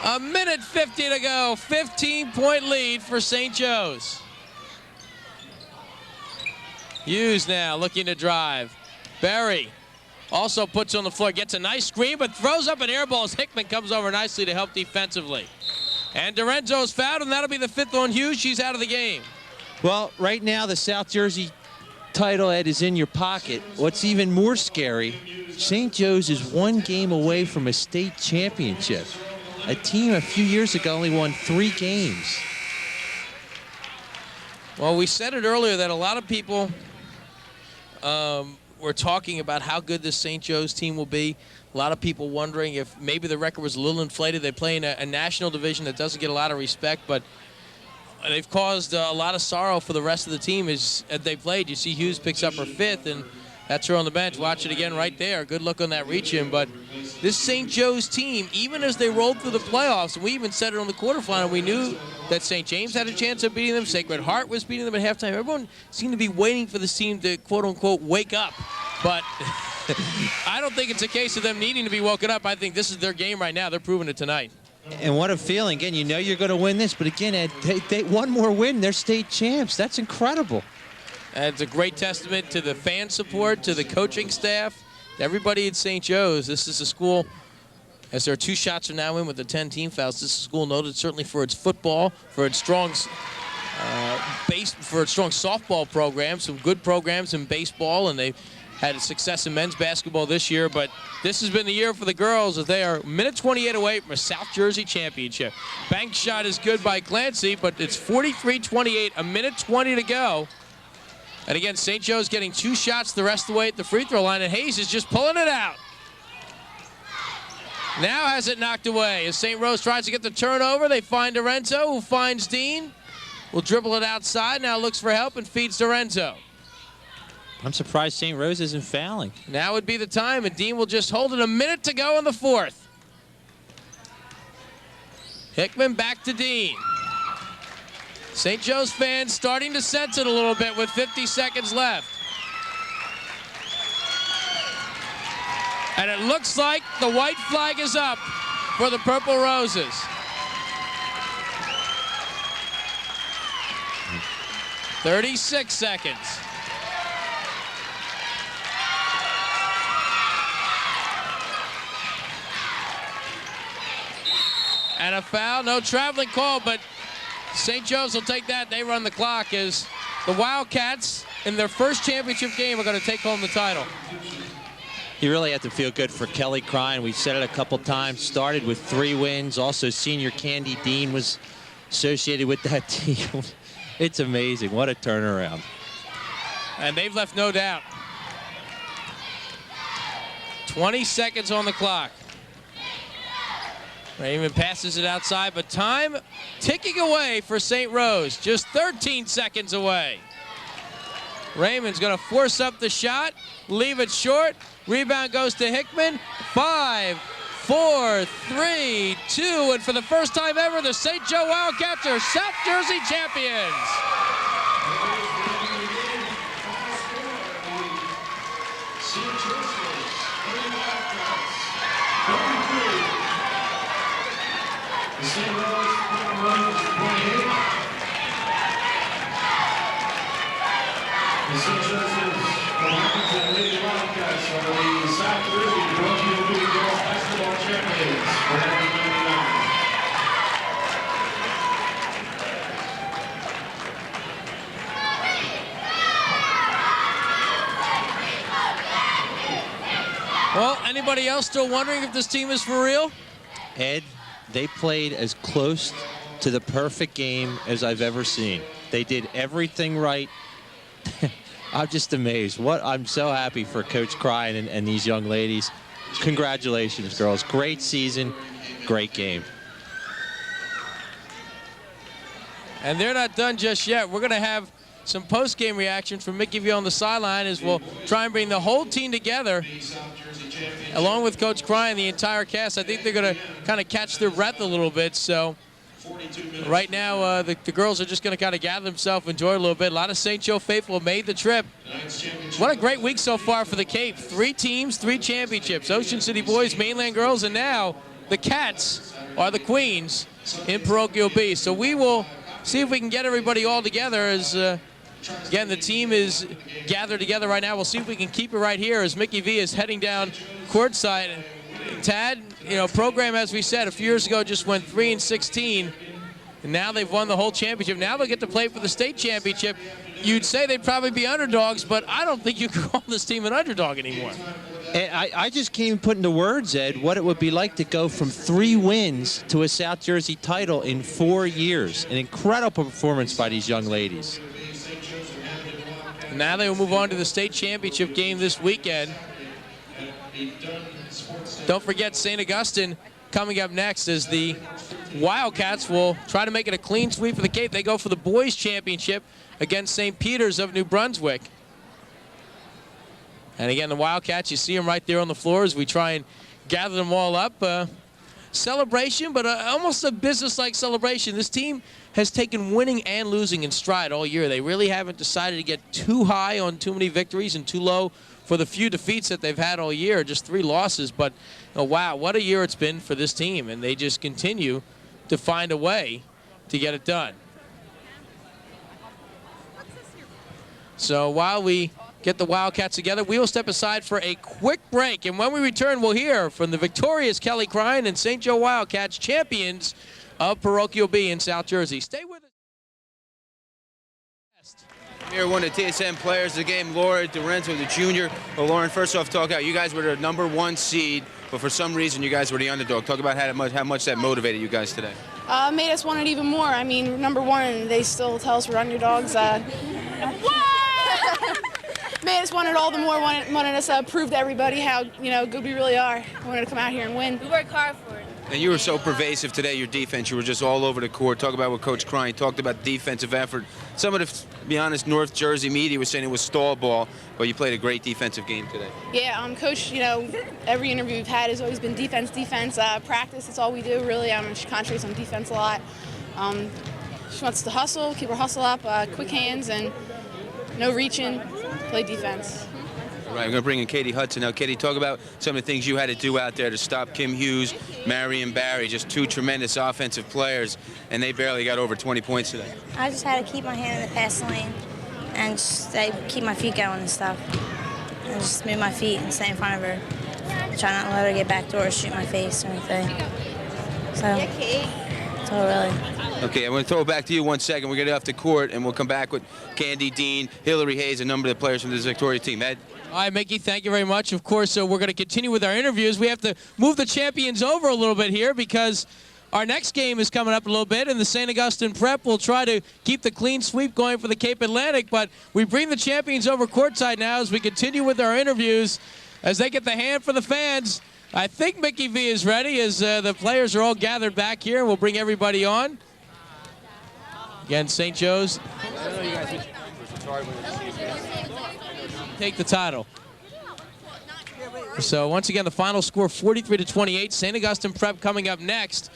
Speaker 1: A minute 50 to go, 15-point lead for St. Joe's. Hughes now looking to drive. Berry also puts on the floor, gets a nice screen, but throws up an air ball as Hickman comes over nicely to help defensively. And Dorenzo's fouled, and that'll be the 5th on Hughes. She's out of the game.
Speaker 2: Well, right now the South Jersey title, Ed, is in your pocket. What's even more scary, St. Joe's is 1 game away from a state championship. A team a few years ago only won 3 games.
Speaker 1: Well, we said it earlier that a lot of people were talking about how good this St. Joe's team will be. A lot of people wondering if maybe the record was a little inflated. They play in a national division that doesn't get a lot of respect, but they've caused a lot of sorrow for the rest of the team as they played. You see Hughes picks up her 5th, and that's her on the bench. Watch it again right there. Good look on that reach-in. But this St. Joe's team, even as they rolled through the playoffs, and we even said it on the quarterfinal, we knew that St. James had a chance of beating them. Sacred Heart was beating them at halftime. Everyone seemed to be waiting for this team to, quote-unquote, wake up. But I don't think it's a case of them needing to be woken up. I think this is their game right now. They're proving it tonight.
Speaker 2: And what a feeling. Again, you know you're going to win this, but again, Ed, they one more win, they're state champs. That's incredible.
Speaker 1: And it's a great testament to the fan support, to the coaching staff, to everybody at St. Joe's. This is a school, as there are 2 shots from now in with the 10 team fouls, this is a school noted certainly for its football, for its strong softball program, some good programs in baseball, and they've had a success in men's basketball this year. But this has been the year for the girls as they are minute 28 away from a South Jersey championship. Bank shot is good by Clancy, but it's 43-28, a minute 20 to go. And again, St. Joe's getting 2 shots the rest of the way at the free throw line, and Hayes is just pulling it out. Now has it knocked away as St. Rose tries to get the turnover. They find Dorenzo, who finds Dean. Will dribble it outside, now looks for help and feeds Dorenzo.
Speaker 2: I'm surprised St. Rose isn't fouling.
Speaker 1: Now would be the time, and Dean will just hold it. A minute to go in the 4th. Hickman back to Dean. St. Joe's fans starting to sense it a little bit with 50 seconds left. And it looks like the white flag is up for the Purple Roses. "36 seconds. And a foul, no traveling call, but St. Joe's will take that. They run the clock as the Wildcats in their first championship game are going to take home the title.
Speaker 2: You really have to feel good for Kelly Crine. We've said it a couple times. Started with 3 wins. Also, senior Candy Dean was associated with that team. It's amazing. What a turnaround.
Speaker 1: And they've left no doubt. 20 seconds on the clock. Raymond passes it outside, but time ticking away for St. Rose. Just 13 seconds away. Raymond's going to force up the shot, leave it short. Rebound goes to Hickman. 5, 4, 3, 2, and for the first time ever, the St. Joe Wildcats are South Jersey champions.
Speaker 7: St. Rose, 28. The St. Joseph's Washington Lady Wildcats are the South Jersey Parochial League Girls Basketball Champions for 1999.
Speaker 1: Well, anybody else still wondering if this team is for real?
Speaker 2: Ed, they played as close to the perfect game as I've ever seen. They did everything right. I'm just amazed. I'm so happy for Coach Crine and these young ladies. Congratulations, girls. Great season, great game.
Speaker 1: And they're not done just yet. We're going to have some post-game reaction from Mickey V on the sideline as we'll try and bring the whole team together, along with Coach Cry and the entire cast. I think they're going to kind of catch their breath a little bit. So right now, the girls are just going to kind of gather themselves, enjoy a little bit. A lot of St. Joe faithful made the trip. What a great week so far for the Cape. 3 teams, 3 championships. Ocean City boys, Mainland girls, and now the Cats are the queens in Parochial B. So we will see if we can get everybody all together as, again, the team is gathered together right now. We'll see if we can keep it right here as Mickey V is heading down courtside. Tad, you know, program, as we said, a few years ago just went 3-16. And now they've won the whole championship. Now they'll get to play for the state championship. You'd say they'd probably be underdogs, but I don't think you can call this team an underdog anymore.
Speaker 2: And I just can't even put into words, Ed, what it would be like to go from 3 wins to a South Jersey title in 4 years. An incredible performance by these young ladies.
Speaker 1: Now they will move on to the state championship game this weekend. Don't forget St. Augustine coming up next as the Wildcats will try to make it a clean sweep for the Cape. They go for the boys championship against St. Peter's of New Brunswick. And again, the Wildcats, you see them right there on the floor as we try and gather them all up. Celebration, but almost a business-like celebration. This team has taken winning and losing in stride all year. They really haven't decided to get too high on too many victories and too low for the few defeats that they've had all year, just 3 losses. But wow, what a year it's been for this team, and they just continue to find a way to get it done. So while we get the Wildcats together, we will step aside for a quick break, and when we return, we'll hear from the victorious Kelly Crine and St. Joe Wildcats, champions of Parochial B in South Jersey. Stay with us.
Speaker 3: Here, one of the TSM players of the game, Laura Dorenzo, the junior. Well, Lauren, first off, talk out. You guys were the #1 seed, but for some reason, you guys were the underdog. Talk about how much that motivated you guys today.
Speaker 8: Made us want it even more. I mean, #1, they still tell us we're underdogs. Made us want it all the more. Wanted us to prove to everybody how good we really are. Wanted to come out here and win.
Speaker 4: We work hard for it.
Speaker 3: And you were so pervasive today, your defense. You were just all over the court. Talk about what Coach Crine talked about defensive effort. Some of the, to be honest, North Jersey media was saying it was stall ball, but you played a great defensive game today.
Speaker 8: Yeah, Coach, every interview we've had has always been defense. Practice, that's all we do, really. She concentrates on defense a lot. She wants to hustle, keep her hustle up, quick hands, and no reaching, play defense.
Speaker 3: All right, we're going to bring in Katie Hudson now. Katie, talk about some of the things you had to do out there to stop Kim Hughes, Marion Barry, just 2 tremendous offensive players, and they barely got over 20 points today.
Speaker 9: I just had to keep my hand in the pass lane and just keep my feet going and stuff. And just move my feet and stay in front of her. Try not to let her get back door or shoot my face or anything. So really.
Speaker 3: Okay, I'm going to throw it back to you 1 second. We're going to get off the court, and we'll come back with Candy Dean, Hillary Hayes, a number of the players from this Victoria team. Ed?
Speaker 1: All right, Mickey, thank you very much. Of course, we're going to continue with our interviews. We have to move the champions over a little bit here because our next game is coming up a little bit, and the St. Augustine Prep will try to keep the clean sweep going for the Cape Atlantic, but we bring the champions over courtside now as we continue with our interviews as they get the hand for the fans. I think Mickey V is ready as the players are all gathered back here. We'll bring everybody on. Again, St. Joe's. Take the title. So once again, the final score 43-28. St. Augustine Prep coming up next.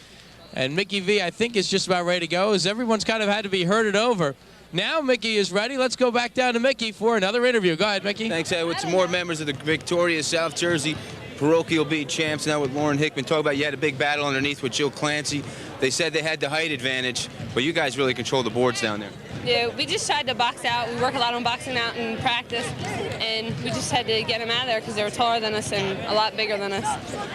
Speaker 1: And Mickey V, I think, is just about ready to go as everyone's kind of had to be herded over. Now Mickey is ready. Let's go back down to Mickey for another interview. Go ahead, Mickey.
Speaker 3: Thanks, Ed. With some more members of the victorious South Jersey Parochial B champs now with Lauren Hickman. Talk about you had a big battle underneath with Jill Clancy. They said they had the height advantage, but you guys really control the boards down there.
Speaker 10: Yeah, we just tried to box out. We work a lot on boxing out in practice, and we just had to get them out of there because they were taller than us and a lot bigger than us.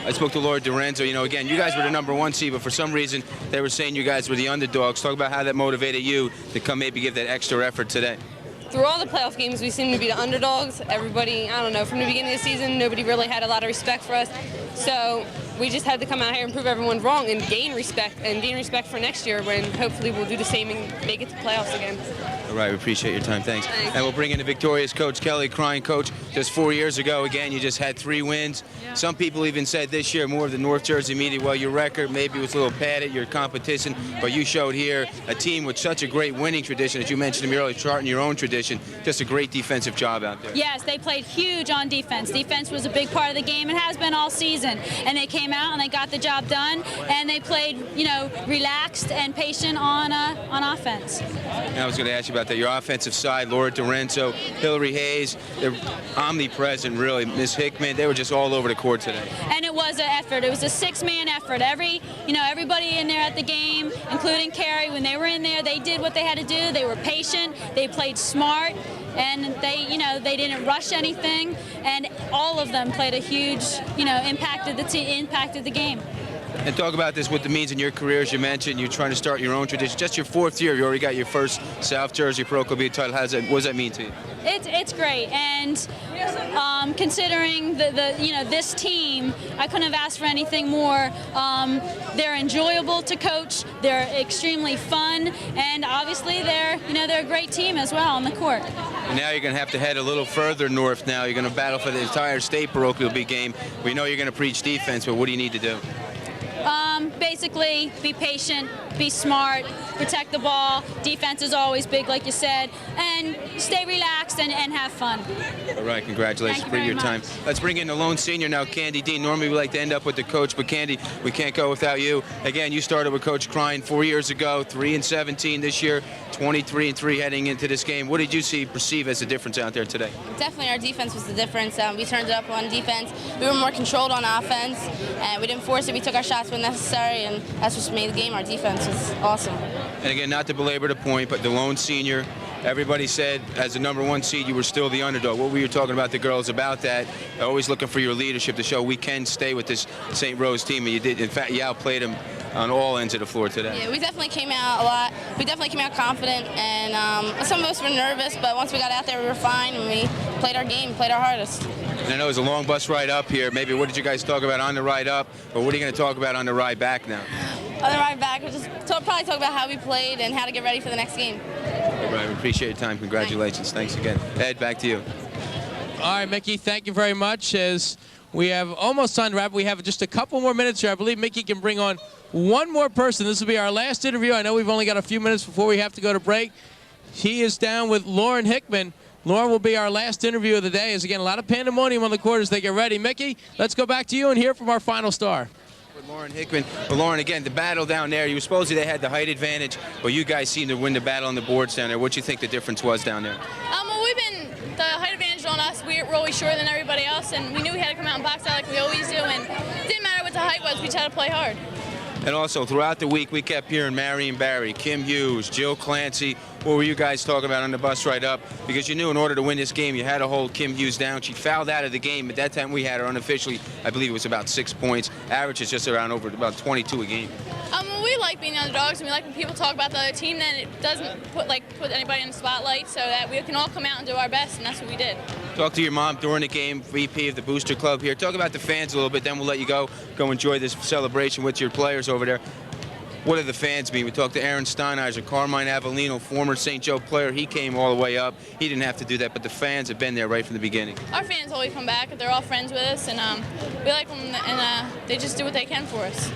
Speaker 3: I spoke to Laura Dorenzo. Again, you guys were the #1 seed, but for some reason they were saying you guys were the underdogs. Talk about how that motivated you to come maybe give that extra effort today.
Speaker 10: Through all the playoff games, we seem to be the underdogs. Everybody, I don't know, from the beginning of the season, nobody really had a lot of respect for us. So we just had to come out here and prove everyone wrong and gain respect for next year when hopefully we'll do the same and make it to playoffs again.
Speaker 3: All right, we appreciate your time. Thanks.
Speaker 10: Thanks.
Speaker 3: And we'll bring in the victorious Coach Kelly Crying. Coach, just 4 years ago, again, you just had 3 wins.
Speaker 11: Yeah.
Speaker 3: Some people even said this year, more of the North Jersey media, well, your record maybe was a little padded, your competition, but you showed here a team with such a great winning tradition, as you mentioned to me earlier, charting your own tradition. Just a great defensive job out there.
Speaker 11: Yes, they played huge on defense. Defense was a big part of the game. It has been all season. And they came out and they got the job done. And they played, relaxed and patient on offense.
Speaker 3: And I was going to ask you about that. Your offensive side, Laura Dorenzo, Hillary Hayes, they're omnipresent, really. Miss Hickman, they were just all over the court today.
Speaker 11: And it was an effort. It was a 6-man effort. Everybody in there at the game, including Carrie, when they were in there, they did what they had to do. They were patient. They played smart. And they didn't rush anything. And all of them played a huge, impacted the game.
Speaker 3: And talk about this, what it means in your career. As you mentioned, you're trying to start your own tradition. Just your 4th year, you already got your first South Jersey Pro Club title. What does that mean to you?
Speaker 11: It's great, and considering this team, I couldn't have asked for anything more. They're enjoyable to coach. They're extremely fun, and obviously they're a great team as well on the court.
Speaker 3: And now you're going to have to head a little further north. Now you're going to battle for the entire state parochial big game. We know you're going to preach defense, but what do you need to do?
Speaker 11: Basically, be patient, be smart, protect the ball. Defense is always big, like you said, and stay relaxed and have fun.
Speaker 3: All right, congratulations for your time. Let's bring in the lone senior now, Candy Dean. Normally we like to end up with the coach, but Candy, we can't go without you. Again, you started with Coach Crying 4 years ago, 3-17 this year, 23-3 heading into this game. What did you perceive as the difference out there today?
Speaker 8: Definitely our defense was the difference. We turned it up on defense. We were more controlled on offense, and we didn't force it. We took our shots when necessary, and that's what made the game. Our defense was awesome.
Speaker 3: And again, not to belabor the point, but the lone senior, everybody said as the #1 seed, you were still the underdog. What were you talking about the girls about that? Always looking for your leadership to show we can stay with this St. Rose team, and you did. In fact, you outplayed them on all ends of the floor today.
Speaker 8: Yeah, we definitely came out a lot. We definitely came out confident, and some of us were nervous, but once we got out there, we were fine, and we played our game, played our hardest.
Speaker 3: And I know it was a long bus ride up here. Maybe what did you guys talk about on the ride up, or what are you going to talk about on the ride back now?
Speaker 8: On the ride back, we'll just probably talk about how we played and how to get ready for the next game.
Speaker 3: All right, we appreciate your time. Congratulations. Thanks again. Ed, back to you.
Speaker 1: All right, Mickey, thank you very much. As we have almost time to wrap, we have just a couple more minutes here. I believe Mickey can bring on one more person. This will be our last interview. I know we've only got a few minutes before we have to go to break. He is down with Lauren Hickman. Lauren will be our last interview of the day. As again, a lot of pandemonium on the court as they get ready. Mickey, let's go back to you and hear from our final star.
Speaker 3: With Lauren Hickman. Well, Lauren, again, the battle down there, you supposedly they had the height advantage, but you guys seemed to win the battle on the boards down there. What do you think the difference was down there?
Speaker 12: Well, the height advantage on us, we're always shorter than everybody else, and we knew we had to come out and box out like we always do, and it didn't matter what the height was, we just had to play hard.
Speaker 3: And also, throughout the week, we kept hearing Marion Barry, Kim Hughes, Jill Clancy. What were you guys talking about on the bus ride up? Because you knew in order to win this game, you had to hold Kim Hughes down. She fouled out of the game. At that time, we had her unofficially, I believe it was about 6 points. Average is just around about 22 a game.
Speaker 12: We like being underdogs, and we like when people talk about the other team, then it doesn't put anybody in the spotlight, so that we can all come out and do our best, and that's what we did.
Speaker 3: Talk to your mom during the game, VP of the Booster Club here. Talk about the fans a little bit, then we'll let you go enjoy this celebration with your players over there. What do the fans mean? We talked to Aaron Steinheiser, Carmine Avellino, former St. Joe player. He came all the way up. He didn't have to do that, but the fans have been there right from the beginning.
Speaker 12: Our fans always come back. They're all friends with us, and we like them, and they just do what they can for us.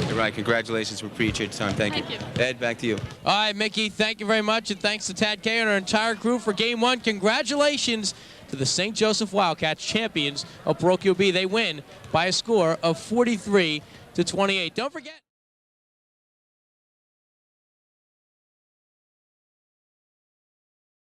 Speaker 3: You're right. Congratulations. We appreciate your time. Thank you. Ed, back to you.
Speaker 1: All right, Mickey, thank you very much, and thanks to Tad Kay and our entire crew for Game 1. Congratulations to the St. Joseph Wildcats, champions of Parochial B. They win by a score of 43-28. Don't forget.